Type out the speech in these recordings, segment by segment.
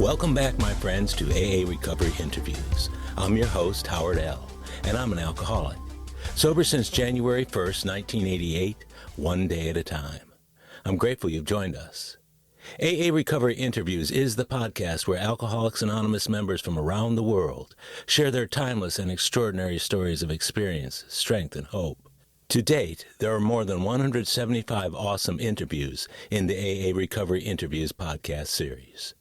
Welcome back, my friends, to AA Recovery Interviews. I'm your host, Howard L., and I'm an alcoholic. Sober since January 1st, 1988, one day at a time. I'm grateful you've joined us. AA Recovery Interviews is the podcast where Alcoholics Anonymous members from around the world share their timeless and extraordinary stories of experience, strength, and hope. To date, there are more than 175 awesome interviews in the AA Recovery Interviews podcast series.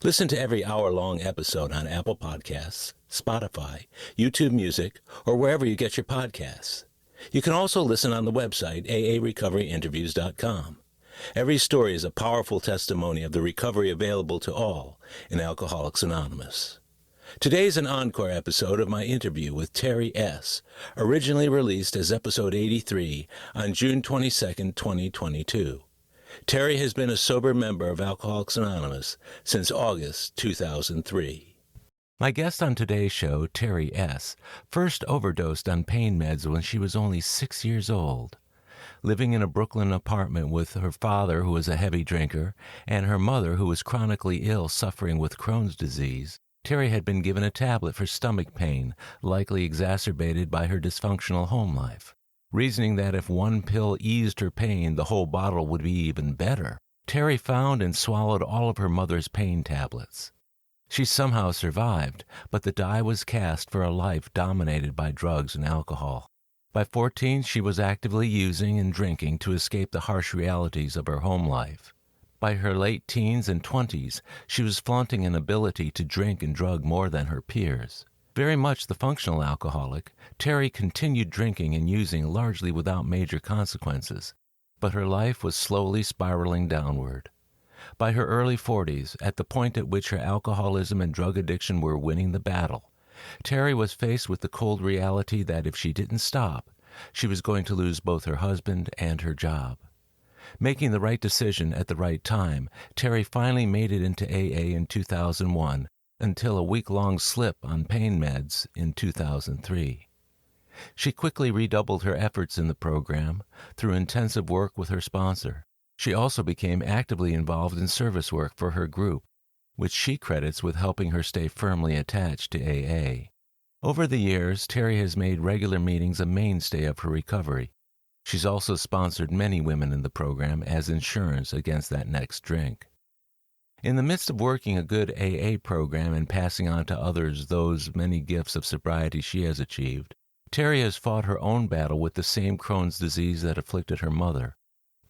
Listen to every hour-long episode on Apple Podcasts, Spotify, YouTube Music, or wherever you get your podcasts. You can also listen on the website aarecoveryinterviews.com. Every story is a powerful testimony of the recovery available to all in Alcoholics Anonymous. Today's an encore episode of my interview with Terri S., originally released as episode 83 on June 22, 2022. Terri has been a sober member of Alcoholics Anonymous since August 2003. My guest on today's show, Terri S., first overdosed on pain meds when she was only 6 years old. Living in a Brooklyn apartment with her father, who was a heavy drinker, and her mother, who was chronically ill, suffering with Crohn's disease, Terri had been given a tablet for stomach pain, likely exacerbated by her dysfunctional home life. Reasoning that if one pill eased her pain, the whole bottle would be even better, Terri found and swallowed all of her mother's pain tablets. She somehow survived, but the die was cast for a life dominated by drugs and alcohol. By 14, she was actively using and drinking to escape the harsh realities of her home life. By her late teens and 20s, she was flaunting an ability to drink and drug more than her peers. Very much the functional alcoholic, Terri continued drinking and using largely without major consequences, but her life was slowly spiraling downward. By her early 40s, at the point at which her alcoholism and drug addiction were winning the battle, Terri was faced with the cold reality that if she didn't stop, she was going to lose both her husband and her job. Making the right decision at the right time, Terri finally made it into AA in 2001, until a week-long slip on pain meds in 2003. She quickly redoubled her efforts in the program through intensive work with her sponsor. She also became actively involved in service work for her group, which she credits with helping her stay firmly attached to AA. Over the years, Terri has made regular meetings a mainstay of her recovery. She's also sponsored many women in the program as insurance against that next drink. In the midst of working a good AA program and passing on to others those many gifts of sobriety she has achieved, Terri has fought her own battle with the same Crohn's disease that afflicted her mother.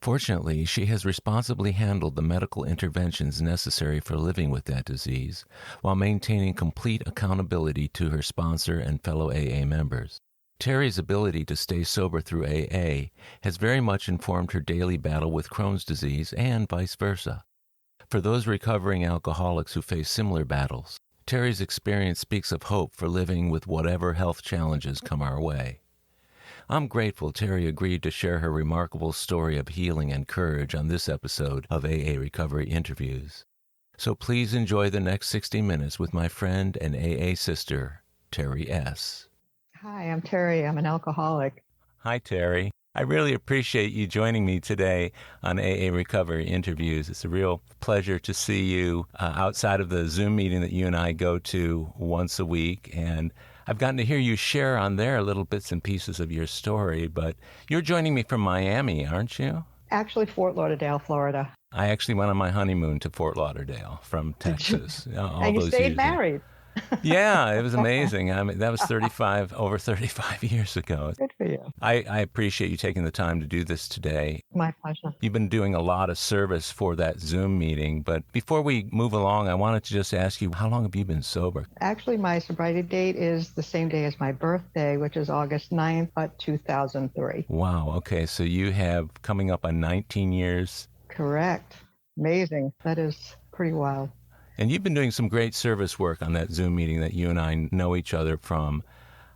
Fortunately, she has responsibly handled the medical interventions necessary for living with that disease, while maintaining complete accountability to her sponsor and fellow AA members. Terri's ability to stay sober through AA has very much informed her daily battle with Crohn's disease and vice versa. For those recovering alcoholics who face similar battles, Terri's experience speaks of hope for living with whatever health challenges come our way. I'm grateful Terri agreed to share her remarkable story of healing and courage on this episode of AA Recovery Interviews. So please enjoy the next 60 minutes with my friend and AA sister, Terri S. Hi, I'm Terri. I'm an alcoholic. Hi, Terri. I really appreciate you joining me today on AA Recovery Interviews. It's a real pleasure to see you outside of the Zoom meeting that you and I go to once a week. And I've gotten to hear you share on there little bits and pieces of your story. But you're joining me from Miami, aren't you? Actually, Fort Lauderdale, Florida. I actually went on my honeymoon to Fort Lauderdale from Texas. And you stayed married. Yeah, it was amazing. I mean, that was over 35 years ago. Good for you. I appreciate you taking the time to do this today. My pleasure. You've been doing a lot of service for that Zoom meeting, but before we move along, I wanted to just ask you, how long have you been sober? Actually, my sobriety date is the same day as my birthday, which is August 9th, 2003. Wow, okay, so you have coming up on 19 years? Correct. Amazing. That is pretty wild. And you've been doing some great service work on that Zoom meeting that you and I know each other from.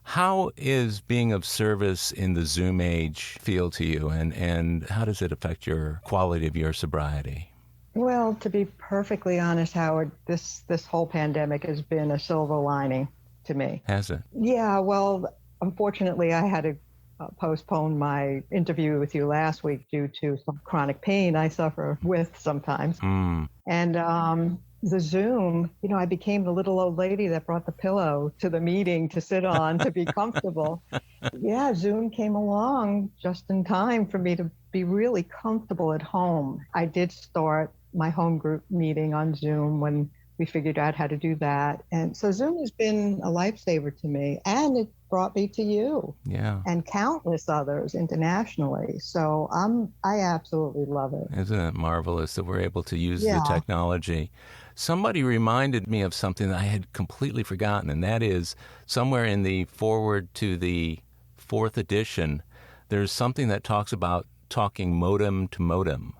How is being of service in the Zoom age feel to you, and how does it affect your quality of your sobriety? Well, to be perfectly honest, Howard, this whole pandemic has been a silver lining to me. Has it? Yeah, well, unfortunately, I had to postpone my interview with you last week due to some chronic pain I suffer with sometimes. And the Zoom, I became the little old lady that brought the pillow to the meeting to sit on to be comfortable. Yeah, Zoom came along just in time for me to be really comfortable at home. I did start my home group meeting on Zoom when we figured out how to do that. And so Zoom has been a lifesaver to me, and it brought me to you. Yeah. And countless others internationally. So I absolutely love it. Isn't it marvelous that we're able to use Yeah. the technology? Somebody reminded me of something that I had completely forgotten, and that is somewhere in the foreword to the 4th edition, there's something that talks about talking modem to modem.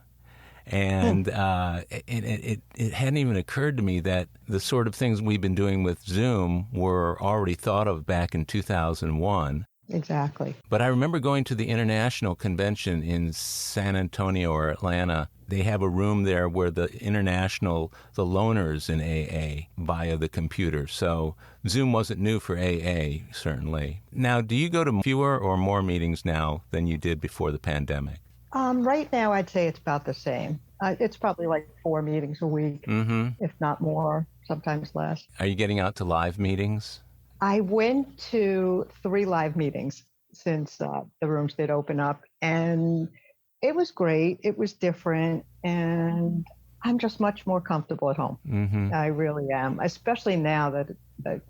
And it hadn't even occurred to me that the sort of things we've been doing with Zoom were already thought of back in 2001. Exactly. But I remember going to the international convention in San Antonio or Atlanta. They have a room there where the loners in AA via the computer. So Zoom wasn't new for AA, certainly. Now, do you go to fewer or more meetings now than you did before the pandemic? Right now, I'd say it's about the same. It's probably like 4 meetings a week, if not more, sometimes less. Are you getting out to live meetings? I went to 3 live meetings since the rooms did open up, and it was great. It was different, and I'm just much more comfortable at home. Mm-hmm. I really am, especially now that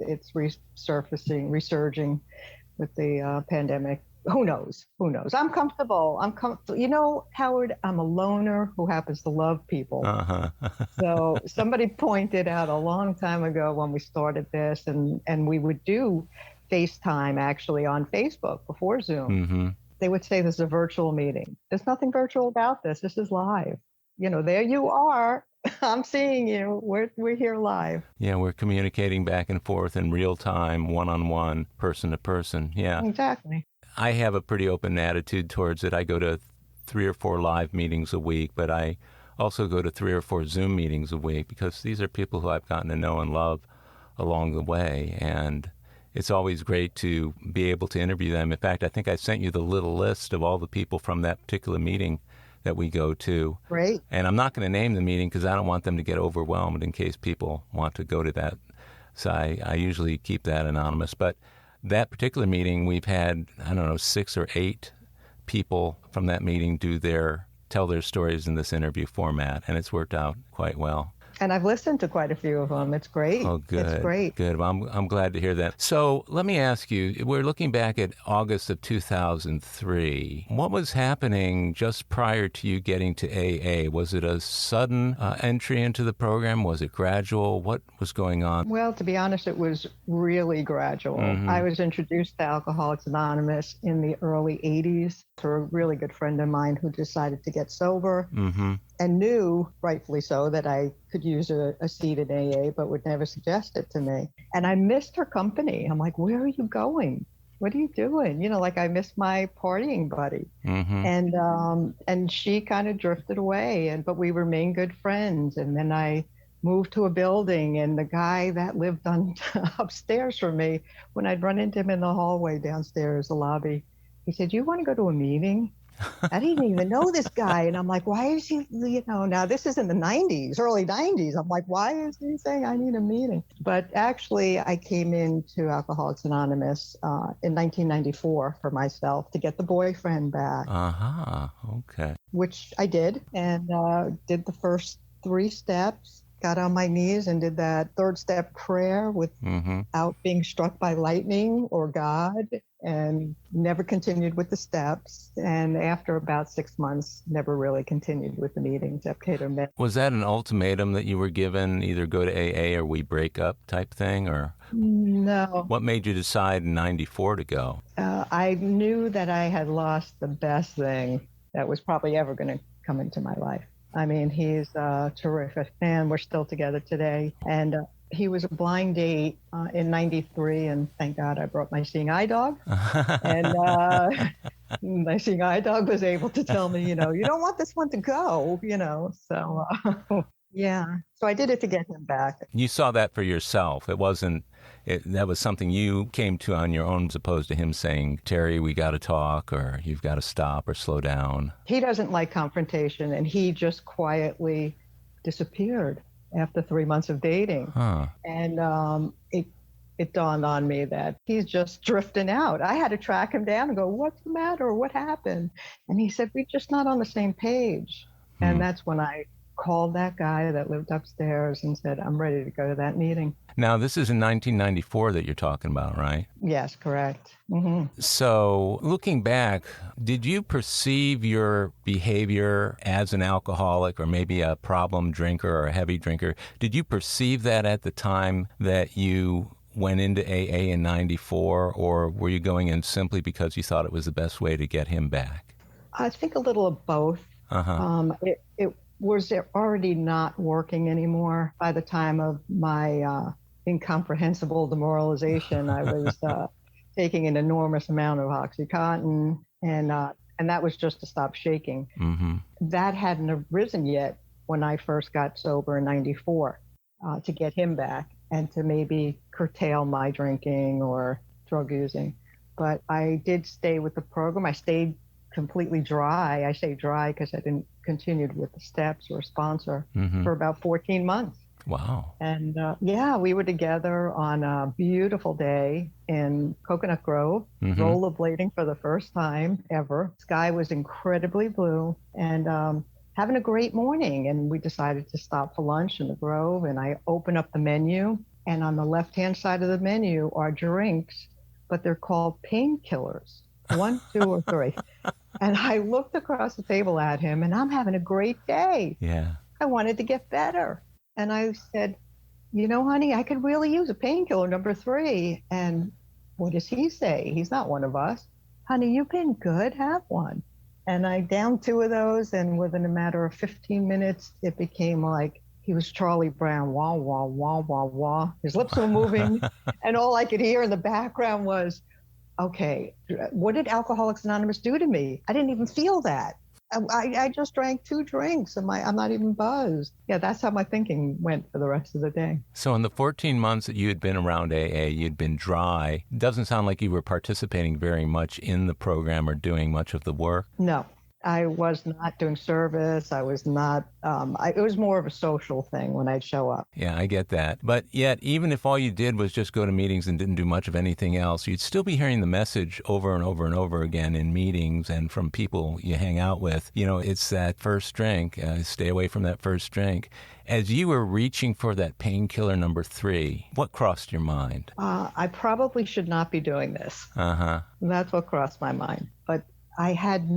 it's resurging with the pandemic. Who knows? I'm comfortable. Howard, I'm a loner who happens to love people. Uh-huh. So somebody pointed out a long time ago when we started this, and we would do FaceTime actually on Facebook before Zoom. Mm-hmm. They would say this is a virtual meeting. There's nothing virtual about this. This is live. There you are. I'm seeing you. We're here live. Yeah, we're communicating back and forth in real time, one-on-one, person to person. Yeah. Exactly. I have a pretty open attitude towards it. I go to 3 or 4 live meetings a week, but I also go to 3 or 4 Zoom meetings a week because these are people who I've gotten to know and love along the way. And it's always great to be able to interview them. In fact, I think I sent you the little list of all the people from that particular meeting that we go to. Great. And I'm not going to name the meeting because I don't want them to get overwhelmed in case people want to go to that. So I usually keep that anonymous. But that particular meeting, we've had, 6 or 8 people from that meeting tell their stories in this interview format, and it's worked out quite well. And I've listened to quite a few of them. It's great. Oh, good. It's great. Good. Well, I'm glad to hear that. So let me ask you, we're looking back at August of 2003. What was happening just prior to you getting to AA? Was it a sudden entry into the program? Was it gradual? What was going on? Well, to be honest, it was really gradual. Mm-hmm. I was introduced to Alcoholics Anonymous in the early 80s through a really good friend of mine who decided to get sober. Mm-hmm. And knew, rightfully so, that I could use a seat in AA, but would never suggest it to me. And I missed her company. I'm like, where are you going? What are you doing? I missed my partying buddy. Mm-hmm. And she kind of drifted away, but we remained good friends. And then I moved to a building, and the guy that lived upstairs from me, when I'd run into him in the hallway downstairs, the lobby, he said, you want to go to a meeting? I didn't even know this guy. And I'm like, why is he, now this is in the 90s, early 90s. I'm like, why is he saying I need a meeting? But actually, I came into Alcoholics Anonymous in 1994 for myself to get the boyfriend back. Uh-huh. Okay. Which I did, and did the first 3 steps, got on my knees and did that 3rd step prayer without being struck by lightning or God, and never continued with the steps. And after about 6 months, never really continued with the meetings at Cato Med. Was that an ultimatum that you were given, either go to AA or we break up type thing, or? No. What made you decide in 94 to go? I knew that I had lost the best thing that was probably ever going to come into my life. I mean, he's a terrific man. We're still together today. And he was a blind date in 93, and thank God I brought my seeing eye dog. And my seeing eye dog was able to tell me, you don't want this one to go, So, yeah. So I did it to get him back. You saw that for yourself. It wasn't, that was something you came to on your own, as opposed to him saying, Terry, we got to talk, or you've got to stop or slow down. He doesn't like confrontation, and he just quietly disappeared. after 3 months of dating. Huh. And it dawned on me that he's just drifting out. I had to track him down and go, what's the matter? What happened? And he said, we're just not on the same page. And that's when I called that guy that lived upstairs and said, I'm ready to go to that meeting. Now, this is in 1994 that you're talking about, right? Yes, correct. Mm-hmm. So, looking back, did you perceive your behavior as an alcoholic or maybe a problem drinker or a heavy drinker? Did you perceive that at the time that you went into AA in 94, or were you going in simply because you thought it was the best way to get him back? I think a little of both. Uh-huh. It was already not working anymore by the time of my incomprehensible demoralization. I was taking an enormous amount of OxyContin, and that was just to stop shaking. Mm-hmm. That hadn't arisen yet when I first got sober in 94 to get him back and to maybe curtail my drinking or drug using. But I did stay with the program. I stayed completely dry. I say dry because I didn't continue with the steps or sponsor for about 14 months. Wow. And we were together on a beautiful day in Coconut Grove, rollerblading for the first time ever. Sky was incredibly blue and having a great morning. And we decided to stop for lunch in the Grove. And I opened up the menu. And on the left-hand side of the menu are drinks, but they're called painkillers. 1, 2, or 3. And I looked across the table at him, and I'm having a great day. Yeah. I wanted to get better. And I said, you know, honey, I could really use a painkiller number 3. And what does he say? He's not one of us. Honey, you've been good. Have one. And I downed 2 of those, and within a matter of 15 minutes, it became like he was Charlie Brown. Wah, wah, wah, wah, wah. His lips were moving, and all I could hear in the background was, okay, what did Alcoholics Anonymous do to me? I didn't even feel that. I just drank 2 drinks and I'm not even buzzed. Yeah, that's how my thinking went for the rest of the day. So in the 14 months that you had been around AA, you'd been dry. It doesn't sound like you were participating very much in the program or doing much of the work. No. I was not doing service. I was not, it was more of a social thing when I'd show up. Yeah, I get that. But yet, even if all you did was just go to meetings and didn't do much of anything else, you'd still be hearing the message over and over and over again in meetings and from people you hang out with. You know, it's that first drink. Stay away from that first drink. As you were reaching for that painkiller number 3, what crossed your mind? I probably should not be doing this. Uh-huh. That's what crossed my mind. But I had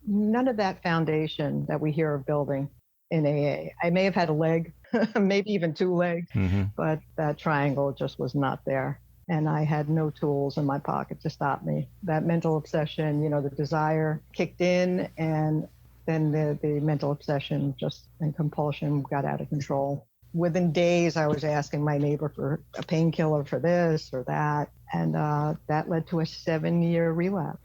none of that foundation that we hear of building in AA. I may have had a leg, maybe even 2 legs, but that triangle just was not there. And I had no tools in my pocket to stop me. That mental obsession, you know, the desire kicked in, and then the mental obsession and compulsion got out of control. Within days, I was asking my neighbor for a painkiller for this or that. And that led to a 7-year relapse.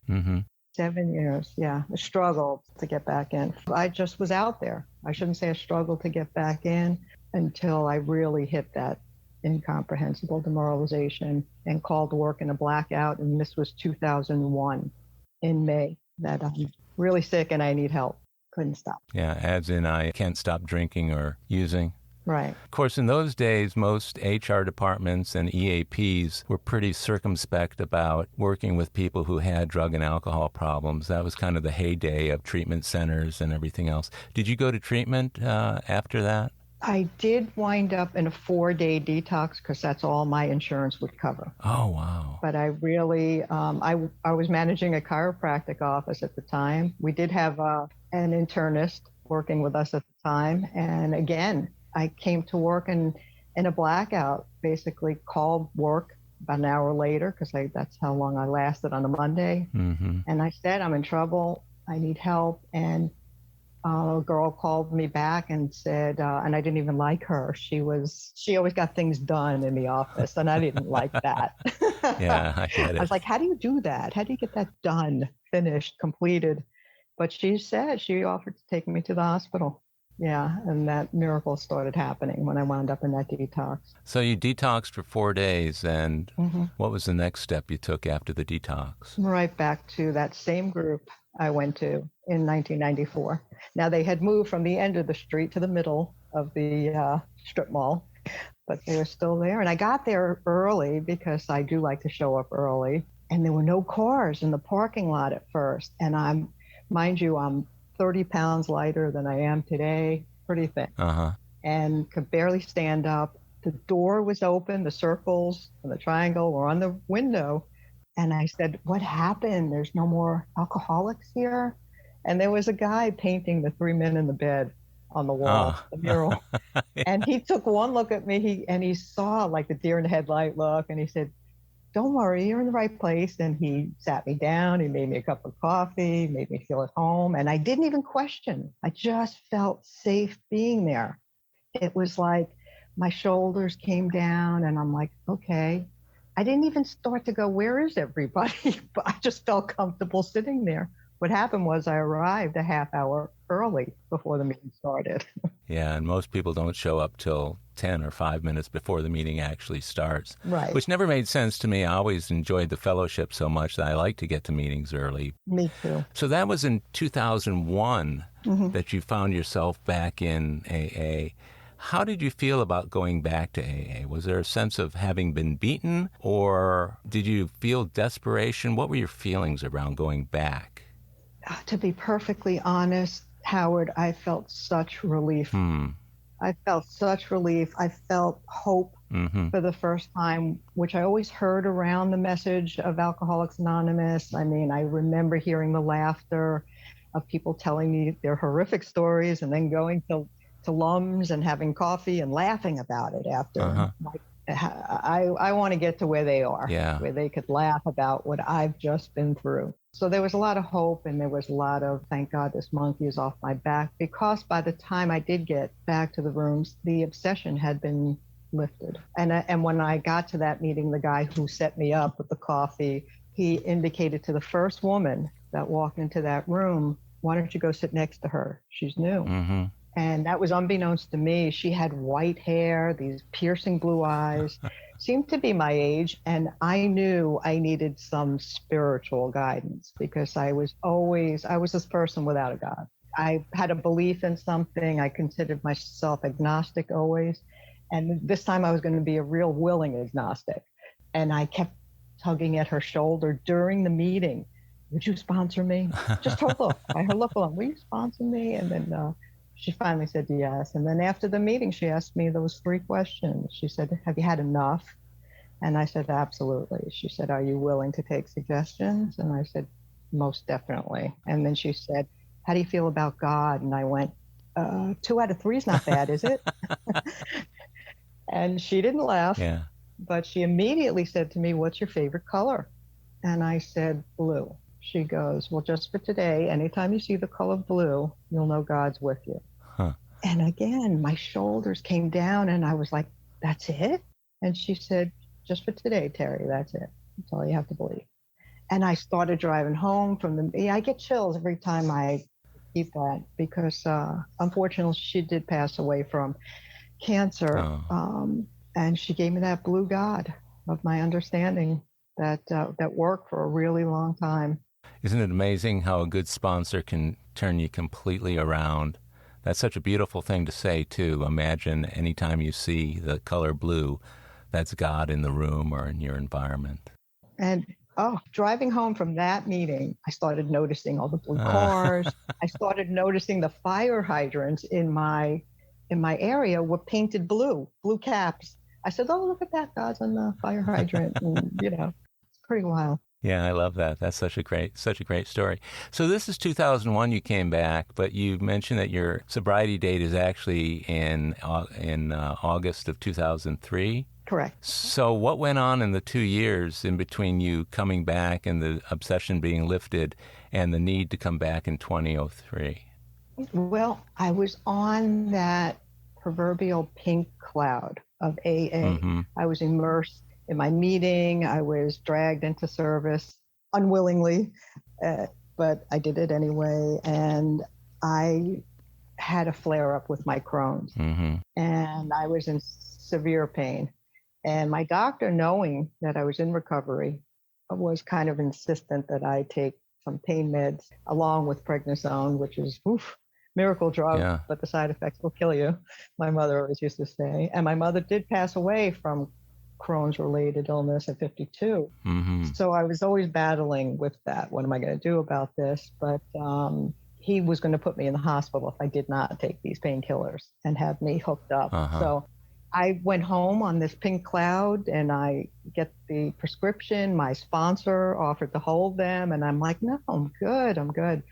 7 years, yeah. I struggled to get back in. I just was out there. I shouldn't say I struggled to get back in until I really hit that incomprehensible demoralization and called to work in a blackout. And this was 2001 in May, that I'm really sick and I need help. Couldn't stop. Yeah, as in I can't stop drinking or using. Right. Of course, in those days, most HR departments and EAPs were pretty circumspect about working with people who had drug and alcohol problems. That was kind of the heyday of treatment centers and everything else. Did you go to treatment after that? I did wind up in a 4-day detox because that's all my insurance would cover. Oh, wow. But I really, I was managing a chiropractic office at the time. We did have an internist working with us at the time. And again, I came to work in a blackout, basically called work about an hour later because that's how long I lasted on a Monday. And I said, I'm in trouble. I need help. And a girl called me back and said, and I didn't even like her. She always got things done in the office, and I didn't like that. Yeah, I get it. I was like, how do you do that? How do you get that done, finished, completed? But she offered to take me to the hospital. Yeah, and that miracle started happening when I wound up in that detox. So you detoxed for 4 days, and what was the next step you took after the detox? Right back to that same group I went to in 1994. Now they had moved from the end of the street to the middle of the strip mall, but they were still there. And I got there early because I do like to show up early. And there were no cars in the parking lot at first. And mind you, I'm 30 pounds lighter than I am today, pretty thin, and could barely stand up. The door was open, the circles and the triangle were on the window. And I said, what happened? There's no more alcoholics here? And there was a guy painting the 3 men in the bed on the wall, the mural. Yeah. And he took one look at me, and he saw like the deer in the headlight look, and he said, don't worry, you're in the right place. And he sat me down, he made me a cup of coffee, made me feel at home. And I didn't even question. I just felt safe being there. It was like my shoulders came down and I'm like, okay. I didn't even start to go, where is everybody? But I just felt comfortable sitting there. What happened was I arrived a half hour early before the meeting started. Yeah, and most people don't show up till 10 or 5 minutes before the meeting actually starts. Right. Which never made sense to me. I always enjoyed the fellowship so much that I like to get to meetings early. Me too. So that was in 2001 that you found yourself back in AA. How did you feel about going back to AA? Was there a sense of having been beaten, or did you feel desperation? What were your feelings around going back? To be perfectly honest, Howard, I felt such relief. I felt such relief. I felt hope for the first time, which I always heard around the message of Alcoholics Anonymous. I mean, I remember hearing the laughter of people telling me their horrific stories and then going to Lums and having coffee and laughing about it after. I want to get to where they are, where they could laugh about what I've just been through. So there was a lot of hope, and there was a lot of, thank God this monkey is off my back, because by the time I did get back to the rooms, the obsession had been lifted. And when I got to that meeting, the guy who set me up with the coffee, he indicated to the first woman that walked into that room, why don't you go sit next to her? She's new. And that was unbeknownst to me. She had white hair, these piercing blue eyes, seemed to be my age. And I knew I needed some spiritual guidance, because I was this person without a God. I had a belief in something. I considered myself agnostic always. And this time I was going to be a real willing agnostic. And I kept tugging at her shoulder during the meeting. Would you sponsor me? Just her look. By her look alone, will you sponsor me? And then she finally said yes. And then after the meeting, she asked me those 3 questions. She said, have you had enough? And I said, absolutely. She said, are you willing to take suggestions? And I said, most definitely. And then she said, how do you feel about God? And I went, 2 out of 3 is not bad, is it? And she didn't laugh, but she immediately said to me, what's your favorite color? And I said, blue. She goes, well, just for today, anytime you see the color blue, you'll know God's with you. And again, my shoulders came down and I was like, that's it? And she said, just for today, Terri, that's it. That's all you have to believe. And I started driving home from I get chills every time I keep that, because unfortunately she did pass away from cancer. And she gave me that blue God of my understanding that worked for a really long time. Isn't it amazing how a good sponsor can turn you completely around? That's such a beautiful thing to say, too. Imagine anytime you see the color blue, that's God in the room or in your environment. And driving home from that meeting, I started noticing all the blue cars. I started noticing the fire hydrants in my area were painted blue caps. I said, oh, look at that, God's on the fire hydrant. And, it's pretty wild. Yeah, I love that. That's such a great story. So this is 2001 you came back, but you mentioned that your sobriety date is actually in August of 2003. Correct. So what went on in the 2 years in between you coming back and the obsession being lifted and the need to come back in 2003? Well, I was on that proverbial pink cloud of AA. I was immersed in my meeting. I was dragged into service unwillingly, but I did it anyway. And I had a flare-up with my Crohn's, and I was in severe pain. And my doctor, knowing that I was in recovery, was kind of insistent that I take some pain meds along with prednisone, which is miracle drug, Yeah. but the side effects will kill you. My mother always used to say. And my mother did pass away from Crohn's related illness at 52. Mm-hmm. So I was always battling with that. What am I going to do about this? But he was going to put me in the hospital if I did not take these painkillers and have me hooked up. Uh-huh. So I went home on this pink cloud and I get the prescription. My sponsor offered to hold them. And I'm like, no, I'm good. I'm good.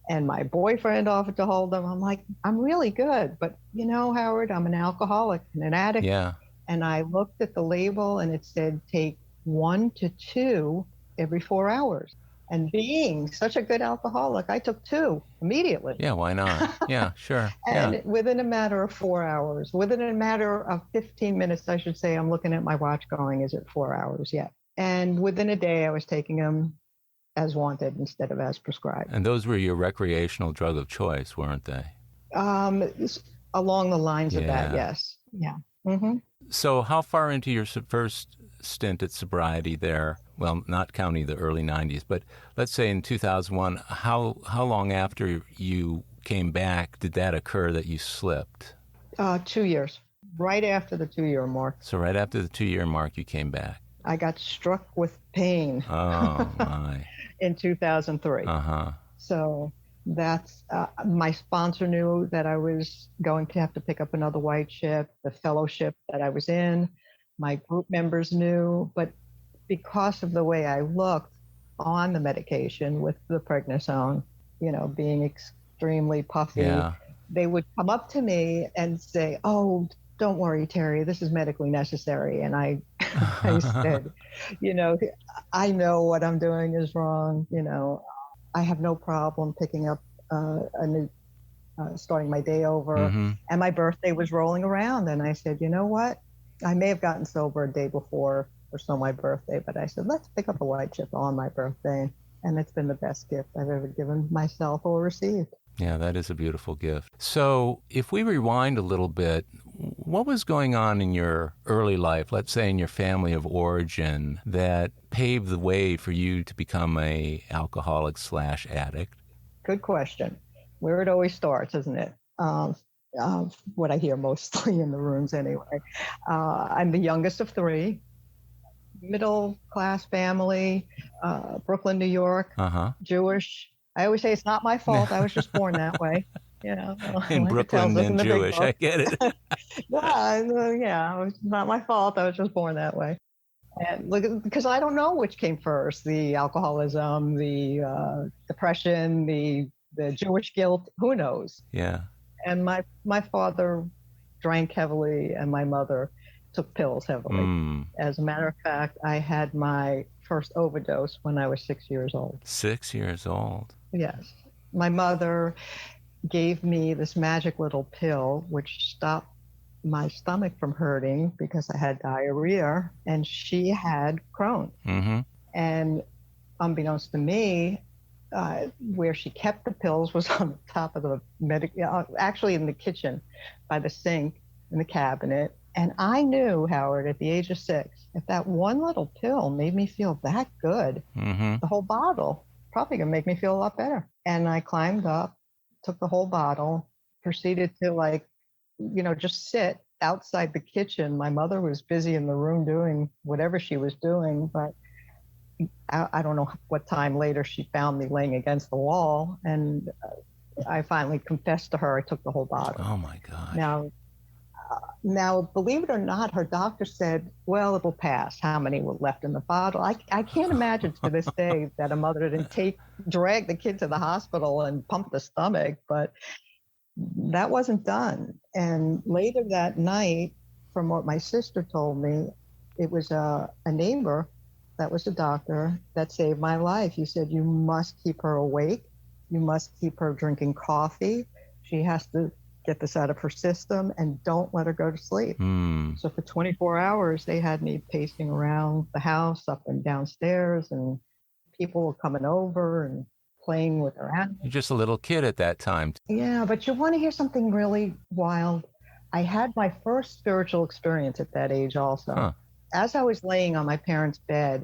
And my boyfriend offered to hold them. I'm like, I'm really good. But you know, Howard, I'm an alcoholic and an addict. Yeah. And I looked at the label and it said take 1 to 2 every 4 hours. And being such a good alcoholic, I took 2 immediately. Yeah, why not? Yeah, sure. And Yeah. within a matter of 4 hours, within a matter of 15 minutes, I should say, I'm looking at my watch going, is it 4 hours yet? And within a day, I was taking them as wanted instead of as prescribed. And those were your recreational drug of choice, weren't they? Along the lines of that, yes. Yeah. Mm-hmm. So how far into your first stint at sobriety there, well, not counting the early 90s, but let's say in 2001, how long after you came back did that occur that you slipped? 2 years, right after the 2-year mark. So right after the 2-year mark, you came back. I got struck with pain Oh, my. in 2003. Uh-huh. So that's my sponsor knew that I was going to have to pick up another white chip, the fellowship that I was in. My group members knew, but because of the way I looked on the medication with the prednisone, you know, being extremely puffy, Yeah. they would come up to me and say, oh, don't worry, Terri, this is medically necessary. And I said, you know, I know what I'm doing is wrong. You know, I have no problem picking up a new, starting my day over. Mm-hmm. And my birthday was rolling around. And I said, you know what? I may have gotten sober a day before or so my birthday, but I said, let's pick up a white chip on my birthday. And it's been the best gift I've ever given myself or received. Yeah, that is a beautiful gift. So if we rewind a little bit, what was going on in your early life, let's say in your family of origin, that paved the way for you to become a alcoholic/addict? Good question. Where it always starts, isn't it? What I hear mostly in the rooms anyway. I'm the youngest of 3, middle class family, Brooklyn, New York, Jewish. I always say it's not my fault. I was just born that way. You know, In Brooklyn and Jewish, I get it. Yeah, it's not my fault. I was just born that way. And look, because I don't know which came first, the alcoholism, the depression, the Jewish guilt, who knows? Yeah. And my father drank heavily and my mother took pills heavily. As a matter of fact, I had my first overdose when I was 6 years old. 6 years old. Yes. My mother gave me this magic little pill which stopped my stomach from hurting because I had diarrhea, and she had Crohn. Mm-hmm. And unbeknownst to me, where she kept the pills was on the top of the actually in the kitchen by the sink in the cabinet. And I knew, Howard, at the age of 6, if that one little pill made me feel that good, the whole bottle probably gonna make me feel a lot better. And I climbed up, took the whole bottle, proceeded to just sit outside the kitchen. My mother was busy in the room doing whatever she was doing, but I don't know what time later she found me laying against the wall, and I finally confessed to her I took the whole bottle. Oh my God. Now, believe it or not, her doctor said, well, it'll pass. How many were left in the bottle? I can't imagine to this day that a mother didn't drag the kid to the hospital and pump the stomach, but that wasn't done. And later that night, from what my sister told me, it was a neighbor that was a doctor that saved my life. He said, you must keep her awake. You must keep her drinking coffee. She has to get this out of her system, and don't let her go to sleep. So for 24 hours, they had me pacing around the house, up and downstairs, and people were coming over and playing with her animals. You're just a little kid at that time. Yeah, but you want to hear something really wild? I had my first spiritual experience at that age also. As I was laying on my parents' bed,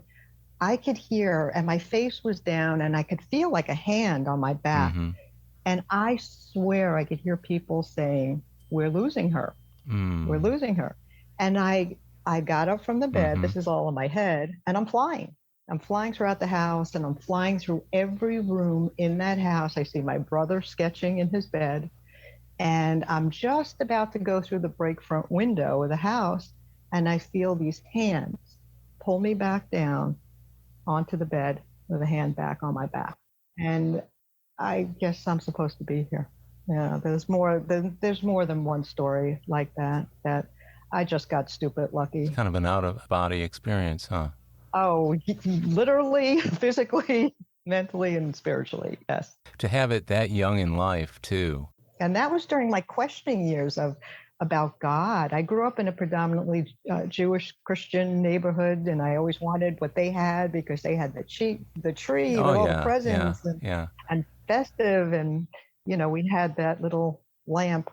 I could hear, and my face was down, and I could feel like a hand on my back. Mm-hmm. And I swear I could hear people saying, "We're losing her. We're Mm. losing her." And I got up from the bed. Mm-hmm. This is all in my head, and I'm flying. I'm flying throughout the house, and I'm flying through every room in that house. I see my brother sketching in his bed, and I'm just about to go through the break front window of the house, and I feel these hands pull me back down onto the bed with a hand back on my back. And I guess I'm supposed to be here. Yeah, there's more than one story like that, that I just got stupid It's lucky. kind of an out-of-body experience, huh? Oh, literally, physically, mentally, and spiritually, yes. To have it that young in life, too. And that was during my questioning years of about God. I grew up in a predominantly Jewish Christian neighborhood, and I always wanted what they had because they had the tree Oh, with all the yeah, yeah, presents yeah. and festive, and we had that little lamp,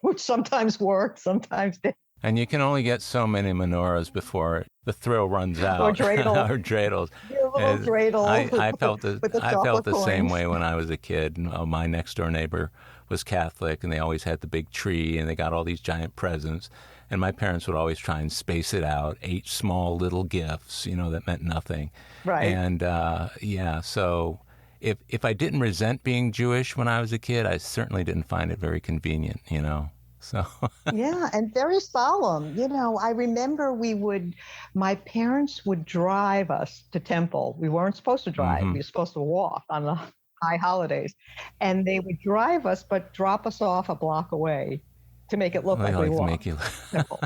which sometimes worked, sometimes didn't. And you can only get so many menorahs before the thrill runs Or out. dreidel, Or dreidels. your little dreidel I with the I felt chocolate the same coins. way when I was a kid. My next door neighbor was Catholic, and they always had the big tree, and they got all these giant presents. And my parents would always try and space it out, 8 small little gifts, that meant nothing. Right. And so if I didn't resent being Jewish when I was a kid, I certainly didn't find it very convenient. So Yeah, and very solemn. I remember my parents would drive us to temple. We weren't supposed to drive. hmm We were supposed to walk on the high holidays. And they would drive us, but drop us off a block away to make it look they like we like to walked make you. to temple.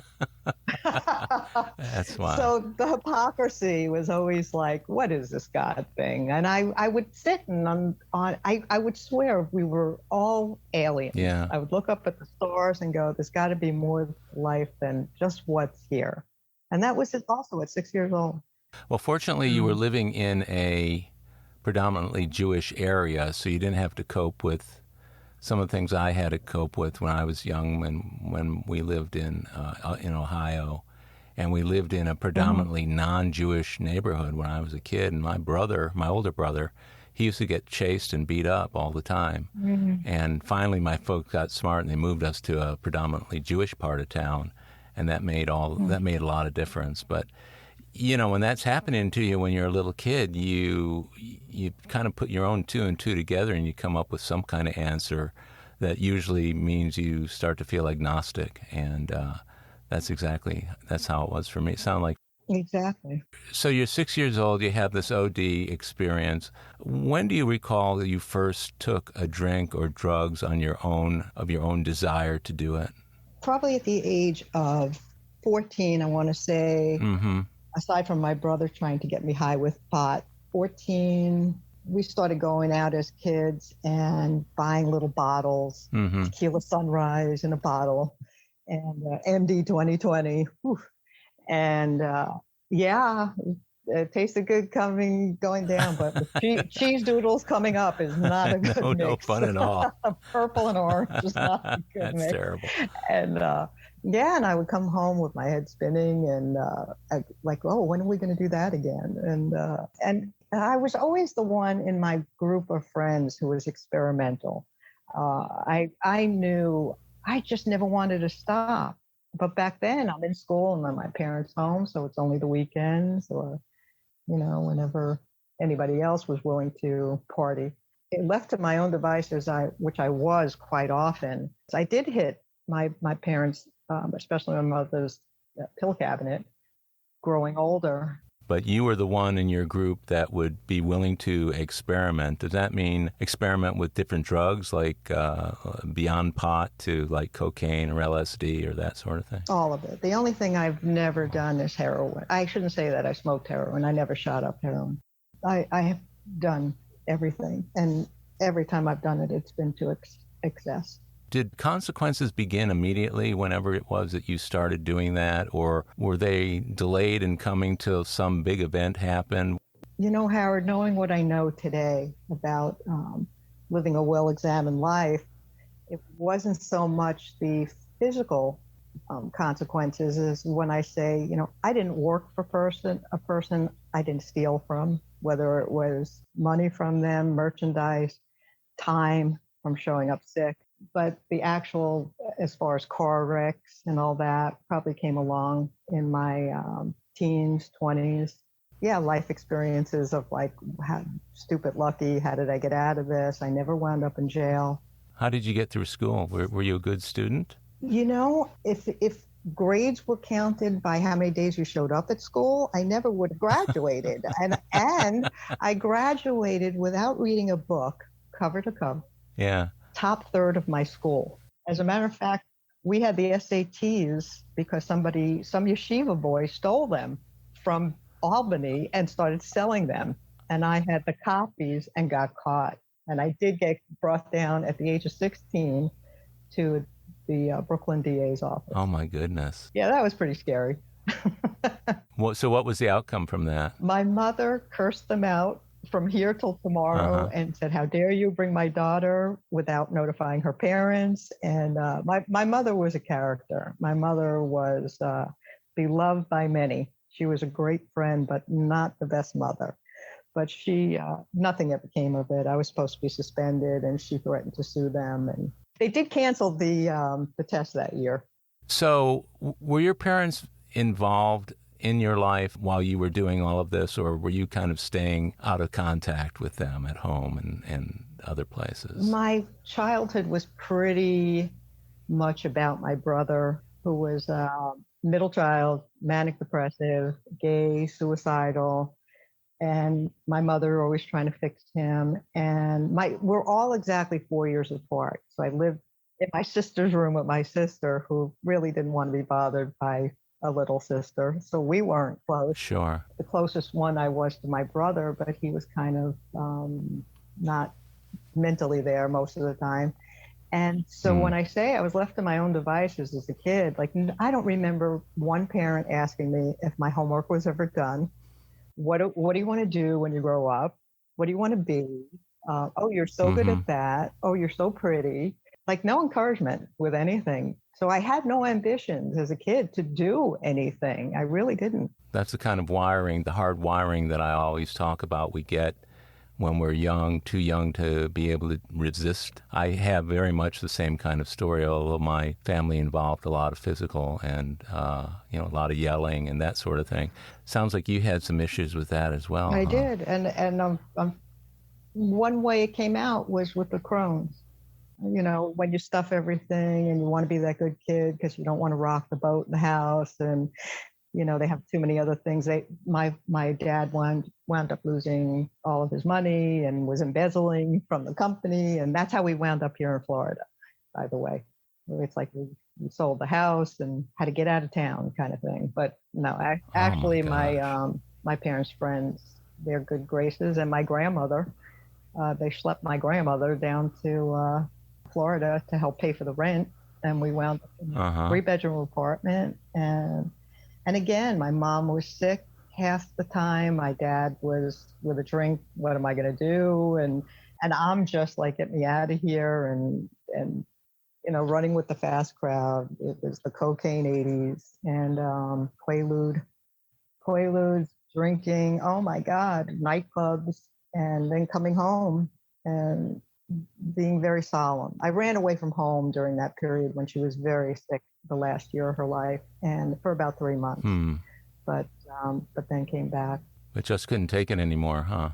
That's why. So the hypocrisy was always like, what is this God thing? And I would sit and I would swear we were all aliens. Yeah. I would look up at the stars and go, there's got to be more to life than just what's here. And that was also at 6 years old. Well, fortunately, you were living in a predominantly Jewish area, so you didn't have to cope with some of the things I had to cope with when I was young, when we lived in Ohio, and we lived in a predominantly non-Jewish neighborhood when I was a kid. And my older brother, he used to get chased and beat up all the time. And finally, my folks got smart and they moved us to a predominantly Jewish part of town, and that made a lot of difference. But when that's happening to you when you're a little kid, you kind of put your own 2 and 2 together, and you come up with some kind of answer that usually means you start to feel agnostic. And that's how it was for me. It sounded like. Exactly. So you're 6 years old, you have this OD experience. When do you recall that you first took a drink or drugs of your own desire to do it? Probably at the age of 14, I want to say. Mm-hmm. Aside from my brother trying to get me high with pot, 14, we started going out as kids and buying little bottles, tequila sunrise in a bottle, and MD 2020. Whew. And it tasted good going down, but with cheese doodles coming up is not a good mix. No fun at all. Purple and orange is not a good That's mix. terrible. And and I would come home with my head spinning and oh, when are we going to do that again? And I was always the one in my group of friends who was experimental. I knew I just never wanted to stop. But back then I'm in school and I'm at my parents' home, so it's only the weekends or, whenever anybody else was willing to party. Left to my own devices, which I was quite often, I did hit my parents, especially my mother's pill cabinet, growing older. But you were the one in your group that would be willing to experiment. Does that mean experiment with different drugs, like beyond pot to like cocaine or LSD or that sort of thing? All of it. The only thing I've never done is heroin. I shouldn't say that I smoked heroin. I never shot up heroin. I have done everything. And every time I've done it, it's been to excess. Did consequences begin immediately whenever it was that you started doing that, or were they delayed in coming till some big event happened? Howard, knowing what I know today about living a well-examined life, it wasn't so much the physical consequences is when I say, I didn't work for a person I didn't steal from, whether it was money from them, merchandise, time from showing up sick. But the actual, as far as car wrecks and all that, probably came along in my teens, 20s. Yeah, life experiences of like, how stupid lucky, how did I get out of this? I never wound up in jail. How did you get through school? Were you a good student? If grades were counted by how many days you showed up at school, I never would have graduated. and I graduated without reading a book, cover to cover. Yeah. Top third of my school. As a matter of fact, we had the SATs because some yeshiva boy stole them from Albany and started selling them. And I had the copies and got caught. And I did get brought down at the age of 16 to the Brooklyn DA's office. Oh, my goodness. Yeah, that was pretty scary. So what was the outcome from that? My mother cursed them out from here till tomorrow and said, how dare you bring my daughter without notifying her parents? And my mother was a character. My mother was beloved by many. She was a great friend, but not the best mother. But nothing ever came of it. I was supposed to be suspended, and she threatened to sue them. And they did cancel the test that year. So were your parents involved in your life while you were doing all of this, or were you kind of staying out of contact with them at home and other places? My childhood was pretty much about my brother, who was a middle child, manic depressive, gay, suicidal, and my mother always trying to fix him. And we're all exactly 4 years apart. So I lived in my sister's room with my sister, who really didn't want to be bothered by a little sister. So we weren't close. Sure. The closest one I was to my brother, but he was kind of not mentally there most of the time. And so when I say I was left to my own devices as a kid, like I don't remember one parent asking me if my homework was ever done. What do you want to do when you grow up? What do you want to be? Oh, you're so good at that. Oh, you're so pretty. Like no encouragement with anything. So I had no ambitions as a kid to do anything. I really didn't. That's the kind of wiring, the hard wiring that I always talk about we get when we're young, too young to be able to resist. I have very much the same kind of story, although my family involved a lot of physical and, a lot of yelling and that sort of thing. Sounds like you had some issues with that as well. I did. And one way it came out was with the Crohn's. When you stuff everything and you want to be that good kid because you don't want to rock the boat in the house, and they have too many other things. My dad wound up losing all of his money and was embezzling from the company, and that's how we wound up here in Florida. By the way, it's like we sold the house and had to get out of town, kind of thing. But no, actually, my parents' friends, they're good graces, and my grandmother, they schlepped my grandmother down to Florida to help pay for the rent, and we wound up in a 3-bedroom apartment. And again, my mom was sick half the time. My dad was with a drink. What am I going to do? And I'm just like, get me out of here. And running with the fast crowd. It was the cocaine 80s and Quaaludes, drinking. Oh my God, nightclubs, and then coming home and being very solemn. I ran away from home during that period when she was very sick, the last year of her life, and for about 3 months. But then came back. But just couldn't take it anymore, huh?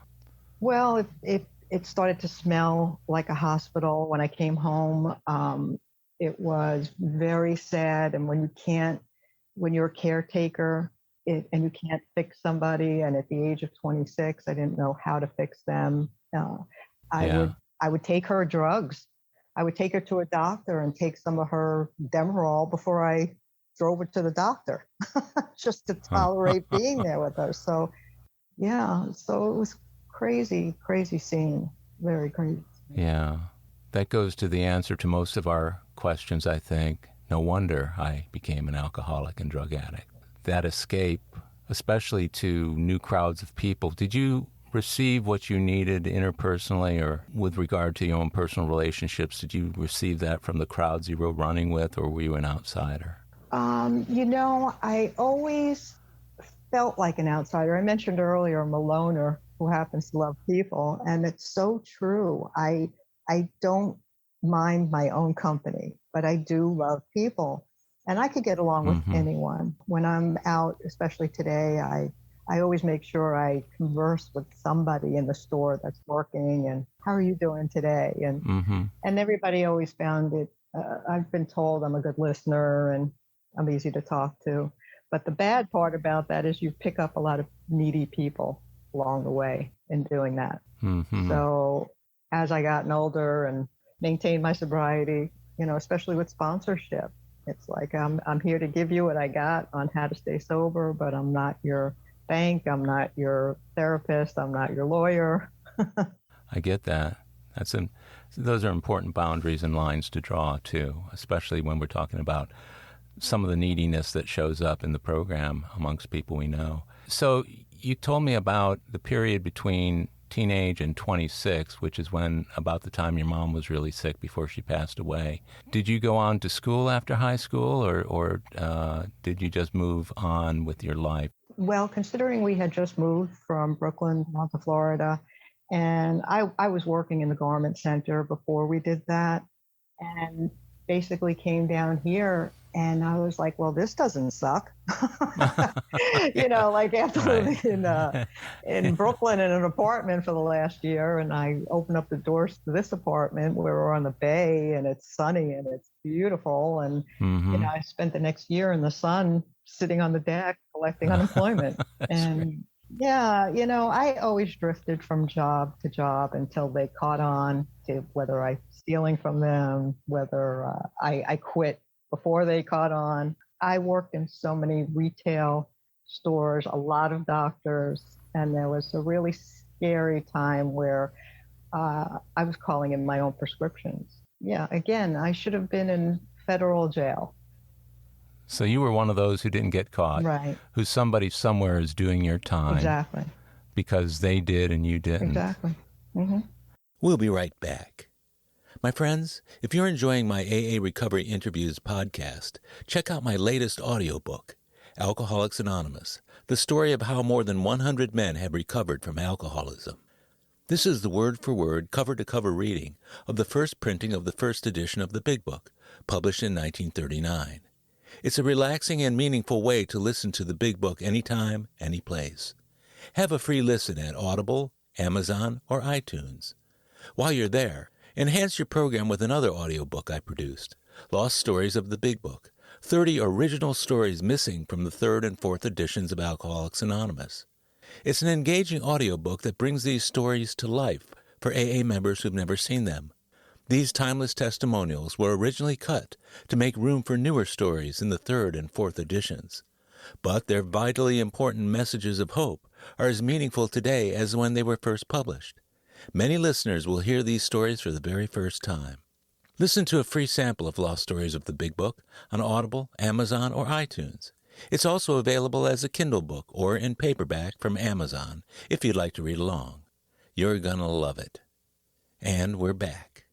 Well, it started to smell like a hospital when I came home. It was very sad, and when you're a caretaker, and you can't fix somebody, and at the age of 26, I didn't know how to fix them. I would take her drugs. I would take her to a doctor and take some of her Demerol before I drove her to the doctor, just to tolerate being there with her. So, so it was crazy scene, very crazy. Yeah, that goes to the answer to most of our questions, I think. No wonder I became an alcoholic and drug addict. That escape, especially to new crowds of people, did you receive what you needed interpersonally, or with regard to your own personal relationships? Did you receive that from the crowds you were running with, or were you an outsider? I always felt like an outsider. I mentioned earlier I'm a loner who happens to love people, and it's so true. I don't mind my own company, but I do love people, and I could get along with Mm-hmm. anyone. When I'm out, especially today, I always make sure I converse with somebody in the store that's working and how are you doing today? Mm-hmm. And everybody always found it. I've been told I'm a good listener and I'm easy to talk to. But the bad part about that is you pick up a lot of needy people along the way in doing that. Mm-hmm. So as I gotten older and maintained my sobriety, especially with sponsorship, it's like I'm here to give you what I got on how to stay sober, but I'm not your bank, I'm not your therapist, I'm not your lawyer. I get that. Those are important boundaries and lines to draw too, especially when we're talking about some of the neediness that shows up in the program amongst people we know. So you told me about the period between teenage and 26, which is about the time your mom was really sick before she passed away. Did you go on to school after high school, or did you just move on with your life? Well, considering we had just moved from Brooklyn down to Florida, and I was working in the garment center before we did that, and basically came down here and I was like, well, this doesn't suck. Like after living in Brooklyn in an apartment for the last year, and I opened up the doors to this apartment where we're on the bay and it's sunny and it's beautiful. And, Mm-hmm. I spent the next year in the sun sitting on the deck collecting unemployment. And great. yeah, I always drifted from job to job until they caught on to whether I stealing from them, whether I quit before they caught on. I worked in so many retail stores, a lot of doctors, and there was a really scary time where I was calling in my own prescriptions. Yeah, again, I should have been in federal jail. So you were one of those who didn't get caught, Right. who somebody somewhere is doing your time. Exactly. Because they did and you didn't. Exactly. Mm-hmm. We'll be right back. My friends, if you're enjoying my AA Recovery Interviews podcast, check out my latest audiobook, Alcoholics Anonymous, the story of how more than 100 men have recovered from alcoholism. This is the word-for-word, cover-to-cover reading of the first printing of the first edition of the Big Book, published in 1939. It's a relaxing and meaningful way to listen to the Big Book anytime, any place. Have a free listen at Audible, Amazon, or iTunes. While you're there, enhance your program with another audiobook I produced, Lost Stories of the Big Book, 30 original stories missing from the third and fourth editions of Alcoholics Anonymous. It's an engaging audiobook that brings these stories to life for AA members who've never seen them. These timeless testimonials were originally cut to make room for newer stories in the third and fourth editions. But their vitally important messages of hope are as meaningful today as when they were first published. Many listeners will hear these stories for the very first time. Listen to a free sample of Lost Stories of the Big Book on Audible, Amazon, or iTunes. It's also available as a Kindle book or in paperback from Amazon if you'd like to read along. You're gonna love it. And we're back.